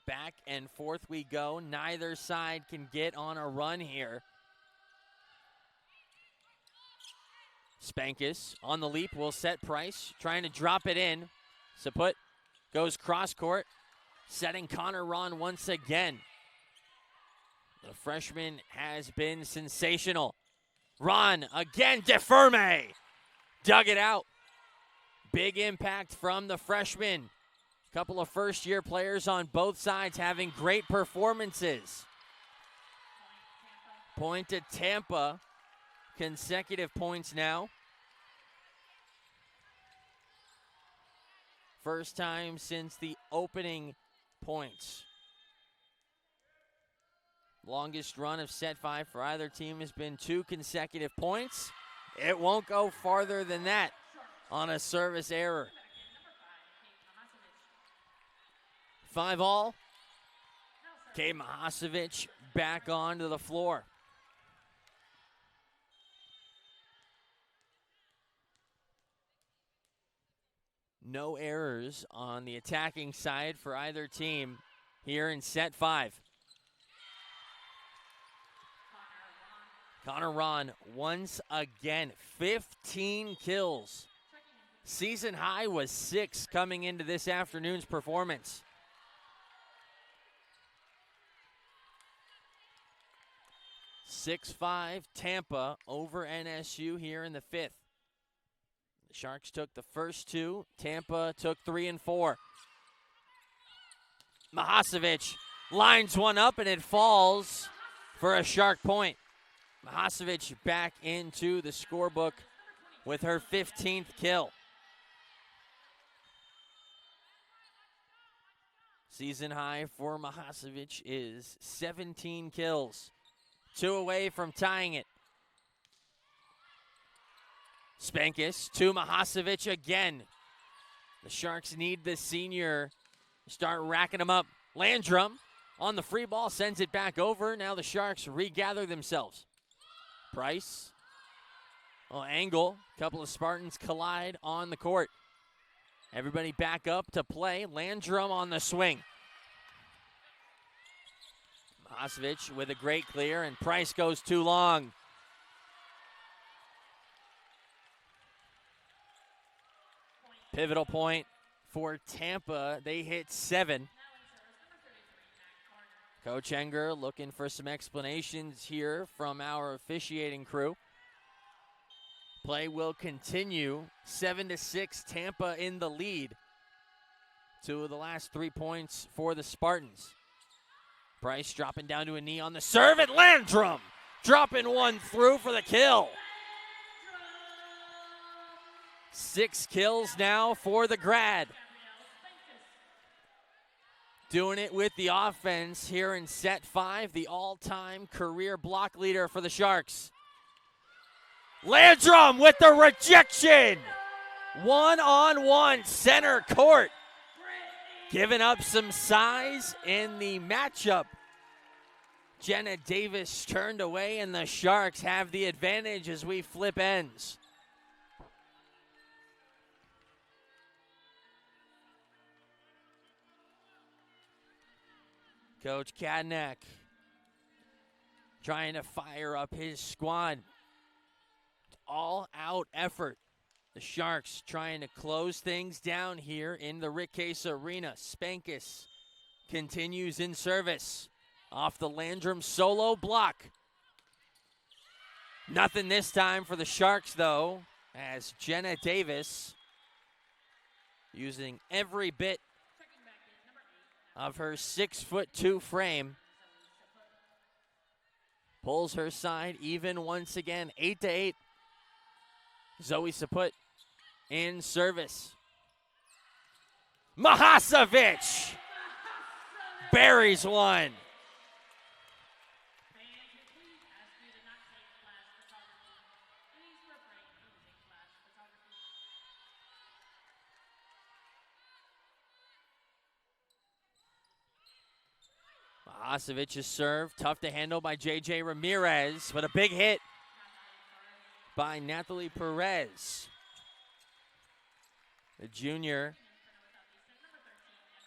Speaker 2: Back and forth we go. Neither side can get on a run here. Spankus on the leap will set Price, trying to drop it in. Saput goes cross court, setting Connor Ron once again. The freshman has been sensational. Ron again, DeFerme. Dug it out. Big impact from the freshman. Couple of first-year players on both sides having great performances. Point to Tampa. Consecutive points now. First time since the opening points. Longest run of set 5 for either team has been 2 consecutive points. It won't go farther than that on a service error. 5-all. Kay Mahasevic back onto the floor. No errors on the attacking side for either team here in set 5. Connor Ron once again, 15 kills. Season high was 6 coming into this afternoon's performance. (6-5) Tampa over NSU here in the 5th. The Sharks took the first 2. Tampa took 3 and 4. Mahasevic lines one up and it falls for a Shark point. Mahasevic back into the scorebook with her 15th kill. Season high for Mahasevic is 17 kills. 2 away from tying it. Spankis to Mahasevic again. The Sharks need the senior to start racking them up. Landrum on the free ball sends it back over. Now the Sharks regather themselves. Price. Angle. A couple of Spartans collide on the court. Everybody back up to play. Landrum on the swing. Mahasevic with a great clear, and Price goes too long. Pivotal point for Tampa. They hit 7. Coach Enger looking for some explanations here from our officiating crew. Play will continue. 7-6, Tampa in the lead. 2 of the last 3 points for the Spartans. Price dropping down to a knee on the serve, and Landrum dropping one through for the kill. 6 kills now for the grad. Doing it with the offense here in set 5, the all-time career block leader for the Sharks. Landrum with the rejection. 1-on-1 center court. Giving up some size in the matchup. Jenna Davis turned away, and the Sharks have the advantage as we flip ends. Coach Kadnack trying to fire up his squad. All-out effort. The Sharks trying to close things down here in the Rick Case Arena. Spankis continues in service. Off the Landrum solo block. Nothing this time for the Sharks, though, as Jenna Davis, using every bit of her 6'2" frame, pulls her side even once again. 8-8. Zoe Saput in service. Mahasevic buries one. Mahasevic's serve, tough to handle by J.J. Ramirez, but a big hit by Nathalie Perez. The junior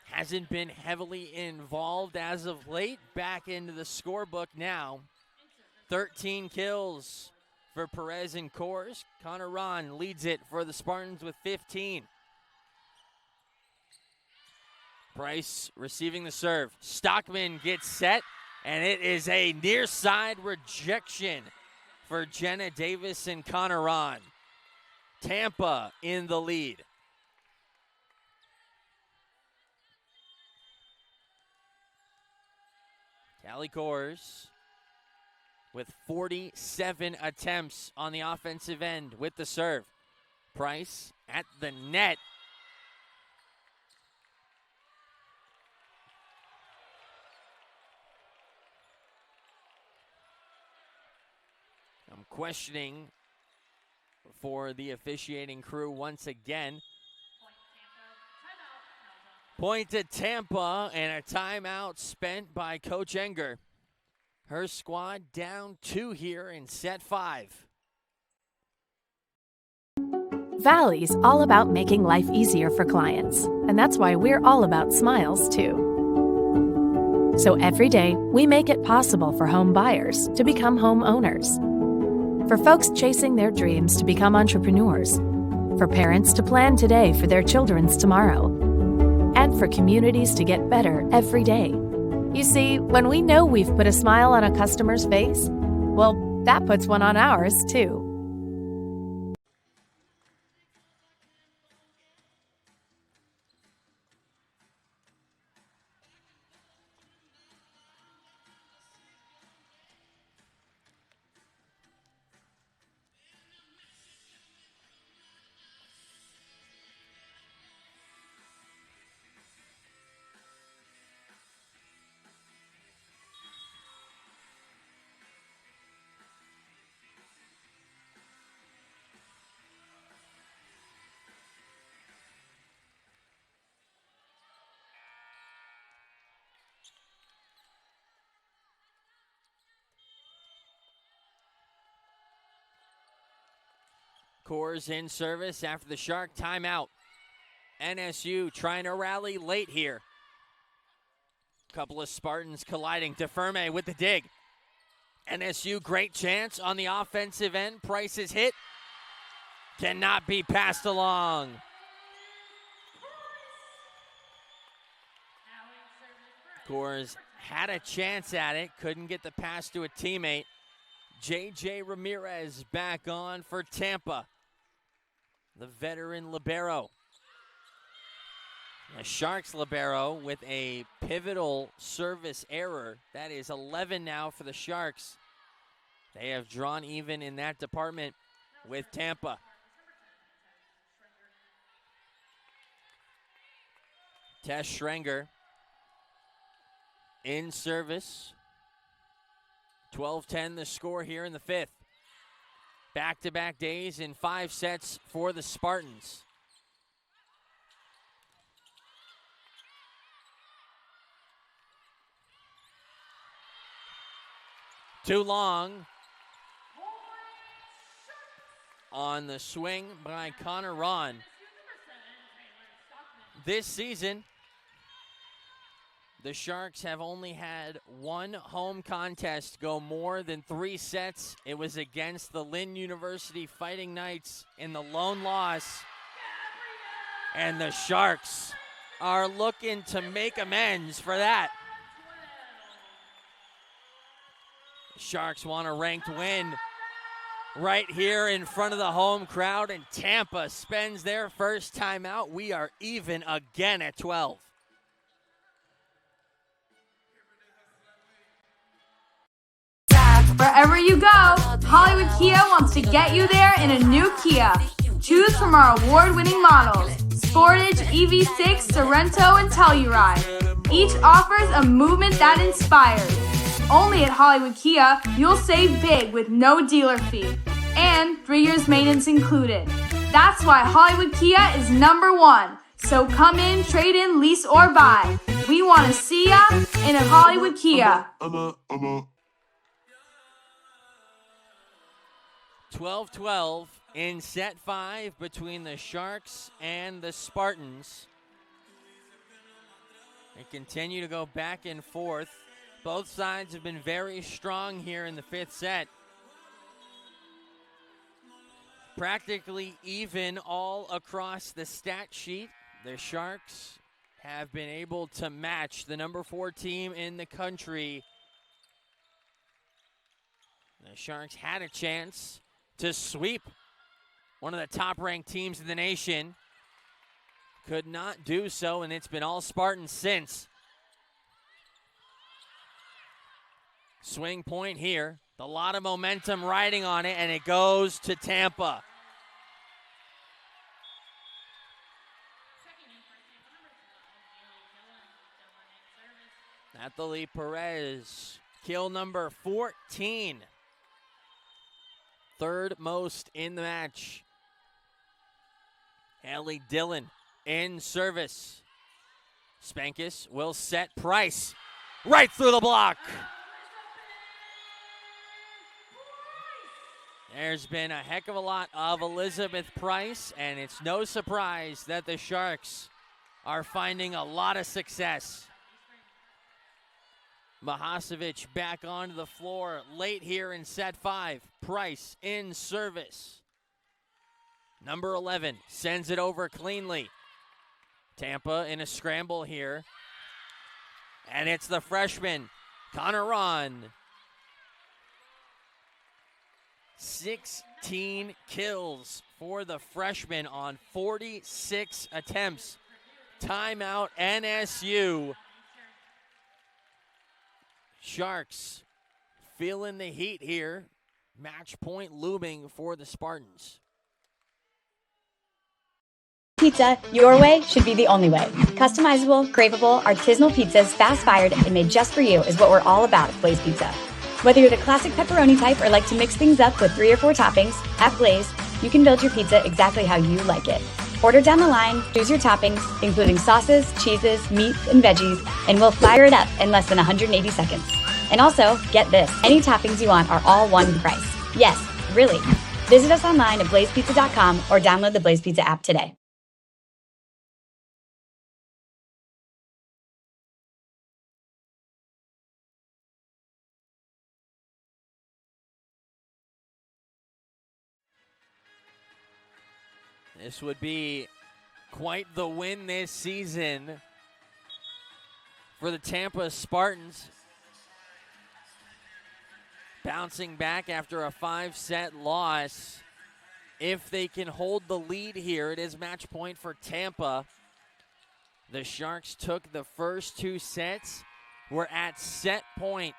Speaker 2: hasn't been heavily involved as of late. Back into the scorebook now. 13 kills for Perez and Coors. Connor Ron leads it for the Spartans with 15. Price receiving the serve. Stockman gets set, and it is a near side rejection for Jenna Davis and Connor Ron. Tampa in the lead. Callie Coors with 47 attempts on the offensive end with the serve. Price at the net. I'm questioning for the officiating crew once again. Point to Tampa and a timeout spent by Coach Enger. Her squad down 2 here in set 5.
Speaker 9: Valley's all about making life easier for clients, and that's why we're all about smiles, too. So every day, we make it possible for home buyers to become home owners. For folks chasing their dreams to become entrepreneurs. For parents to plan today for their children's tomorrow. And for communities to get better every day. You see, when we know we've put a smile on a customer's face, well, that puts one on ours, too.
Speaker 2: Coors in service after the Shark timeout. NSU trying to rally late here. Couple of Spartans colliding. DeFerme with the dig. NSU, great chance on the offensive end. Price is hit. Cannot be passed along. Coors had a chance at it. Couldn't get the pass to a teammate. J.J. Ramirez back on for Tampa. The veteran libero. The Sharks libero with a pivotal service error. That is 11 now for the Sharks. They have drawn even in that department with Tampa. Tess Schrenger in service. 12-10 the score here in the 5th. Back-to-back days in 5 sets for the Spartans. Too long on the swing by Connor Ron. This season, the Sharks have only had one home contest go more than 3 sets. It was against the Lynn University Fighting Knights in the lone loss. And the Sharks are looking to make amends for that. Sharks want a ranked win right here in front of the home crowd, and Tampa spends their first timeout. We are even again at 12.
Speaker 11: Wherever you go, Hollywood Kia wants to get you there in a new Kia. Choose from our award-winning models, Sportage, EV6, Sorento, and Telluride. Each offers a movement that inspires. Only at Hollywood Kia, you'll save big with no dealer fee. And 3 years maintenance included. That's why Hollywood Kia is #1. So come in, trade in, lease, or buy. We want to see ya in a Hollywood Kia.
Speaker 2: 12-12 in set 5 between the Sharks and the Spartans. They continue to go back and forth. Both sides have been very strong here in the 5th set. Practically even all across the stat sheet. The Sharks have been able to match the #4 team in the country The Sharks had a chance to sweep one of the top-ranked teams in the nation. Could not do so, and it's been all Spartans since. Swing point here. A lot of momentum riding on it, and it goes to Tampa. Nathalie Perez, kill number 14. Third most in the match. Ellie Dillon in service. Spankis will set Price right through the block. There's been a heck of a lot of Elizabeth Price, and it's no surprise that the Sharks are finding a lot of success. Mahasevic back onto the floor late here in set 5. Price in service. Number 11 sends it over cleanly. Tampa in a scramble here. And it's the freshman, Connor Ron. 16 kills for the freshman on 46 attempts. Timeout NSU. Sharks feeling the heat here. Match point looming for the Spartans.
Speaker 12: Pizza, your way should be the only way. Customizable, craveable, artisanal pizzas fast-fired and made just for you is what we're all about at Blaze Pizza. Whether you're the classic pepperoni type or like to mix things up with 3 or 4 toppings, at Blaze, you can build your pizza exactly how you like it. Order down the line, choose your toppings, including sauces, cheeses, meats, and veggies, and we'll fire it up in less than 180 seconds. And also, get this, any toppings you want are all one price. Yes, really. Visit us online at blazepizza.com or download the Blaze Pizza app today.
Speaker 2: This would be quite the win this season for the Tampa Spartans. Bouncing back after a 5-set loss. If they can hold the lead here, it is match point for Tampa. The Sharks took the first 2 sets. We're at set point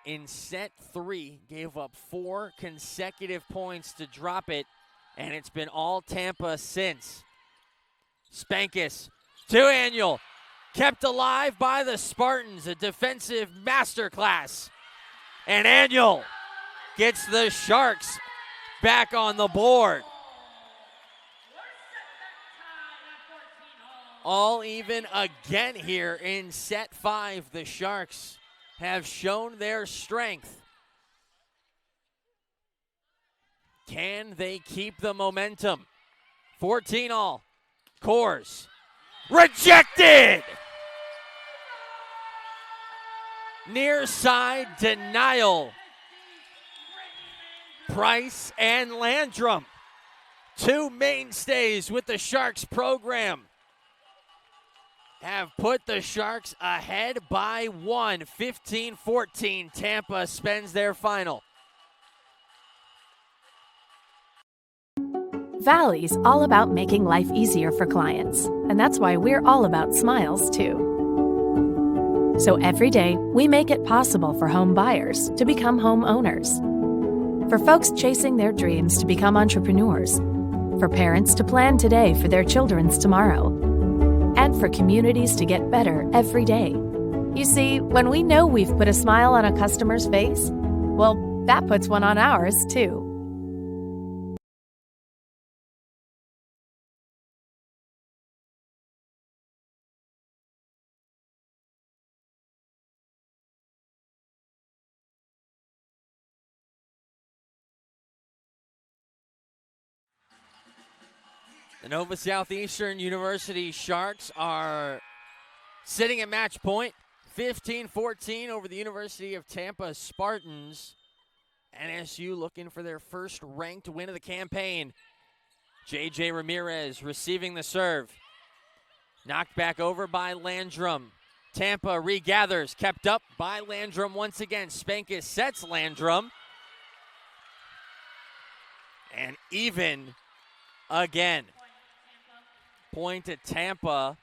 Speaker 2: in set 3. Gave up 4 consecutive points to drop it. And it's been all Tampa since. Spankis to Annual. Kept alive by the Spartans. A defensive masterclass. And Annual gets the Sharks back on the board. All even again here in set 5. The Sharks have shown their strength. Can they keep the momentum? 14 all. Coors. Rejected! Near side denial. Price and Landrum. 2 mainstays with the Sharks program. Have put the Sharks ahead by 1. 15-14. Tampa spends their final.
Speaker 9: Valley's all about making life easier for clients, and that's why we're all about smiles, too. So every day, we make it possible for home buyers to become homeowners. For folks chasing their dreams to become entrepreneurs. For parents to plan today for their children's tomorrow. And for communities to get better every day. You see, when we know we've put a smile on a customer's face, well, that puts one on ours, too.
Speaker 2: The Nova Southeastern University Sharks are sitting at match point, 15-14 over the University of Tampa Spartans. NSU looking for their first ranked win of the campaign. J.J. Ramirez receiving the serve. Knocked back over by Landrum. Tampa regathers, kept up by Landrum once again. Spankis sets Landrum. And even again. Point to Tampa.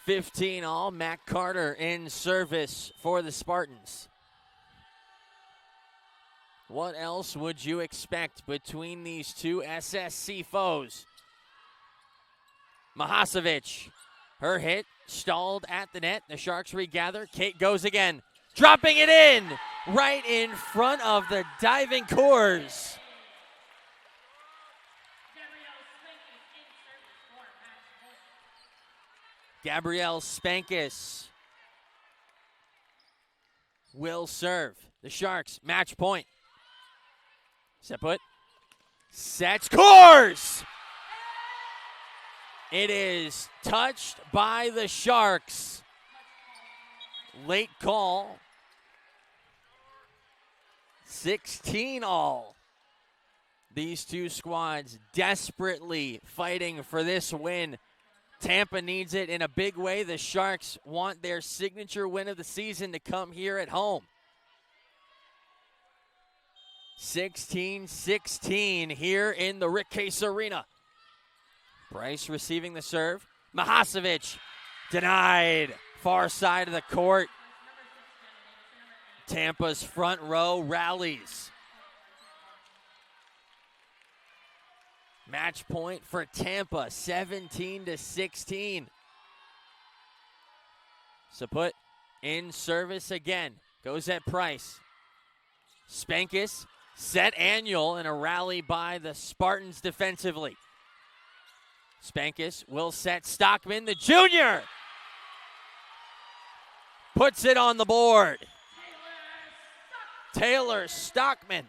Speaker 2: 15 all. Matt Carter in service for the Spartans. What else would you expect between these two SSC foes? Mahasevic, her hit stalled at the net. The Sharks regather. Kate goes again, dropping it in right in front of the diving Coors. Gabrielle Spankus will serve. The Sharks match point. Set put. Set scores! It is touched by the Sharks. Late call. 16 all. These two squads desperately fighting for this win. Tampa needs it in a big way. The Sharks want their signature win of the season to come here at home. 16-16 here in the Rick Case Arena. Bryce receiving the serve. Mahasevic denied. Far side of the court. Tampa's front row rallies. Match point for Tampa, 17-16. Saput in service again. Goes at Price. Spankus set Annual in a rally by the Spartans defensively. Spankus will set Stockman, the junior. Puts it on the board. Taylor Stockman.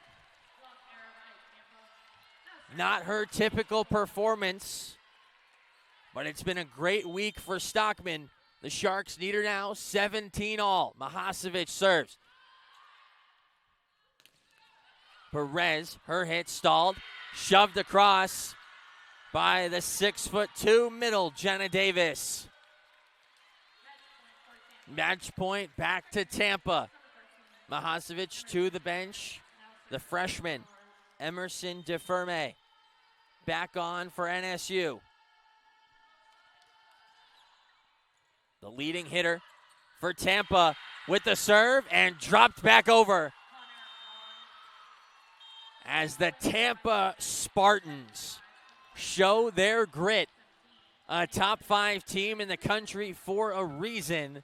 Speaker 2: Not her typical performance, but it's been a great week for Stockman. The Sharks need her now, 17 all. Mahasevic serves. Perez, her hit stalled, shoved across by the 6'2" middle, Jenna Davis. Match point back to Tampa. Mahasevic to the bench. The freshman, Emerson DeFerme, back on for NSU. The leading hitter for Tampa with the serve and dropped back over. As the Tampa Spartans show their grit, a top 5 team in the country for a reason,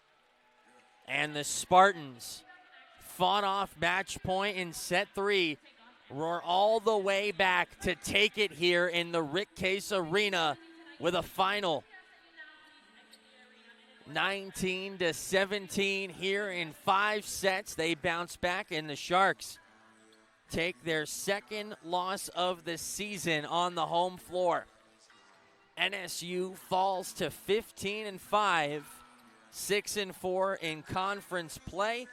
Speaker 2: and the Spartans fought off match point in set 3, roar all the way back to take it here in the Rick Case Arena with a final 19-17 here in 5 sets. They bounce back, and the Sharks take their second loss of the season on the home floor. NSU falls to 15-5, 6-4 in conference play.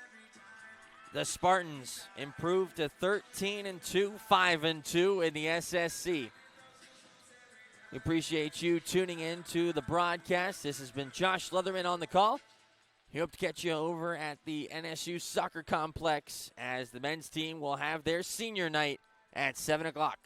Speaker 2: The Spartans improved to 13-2, 5-2 in the SSC. We appreciate you tuning in to the broadcast. This has been Josh Leatherman on the call. We hope to catch you over at the NSU Soccer Complex as the men's team will have their senior night at 7 o'clock.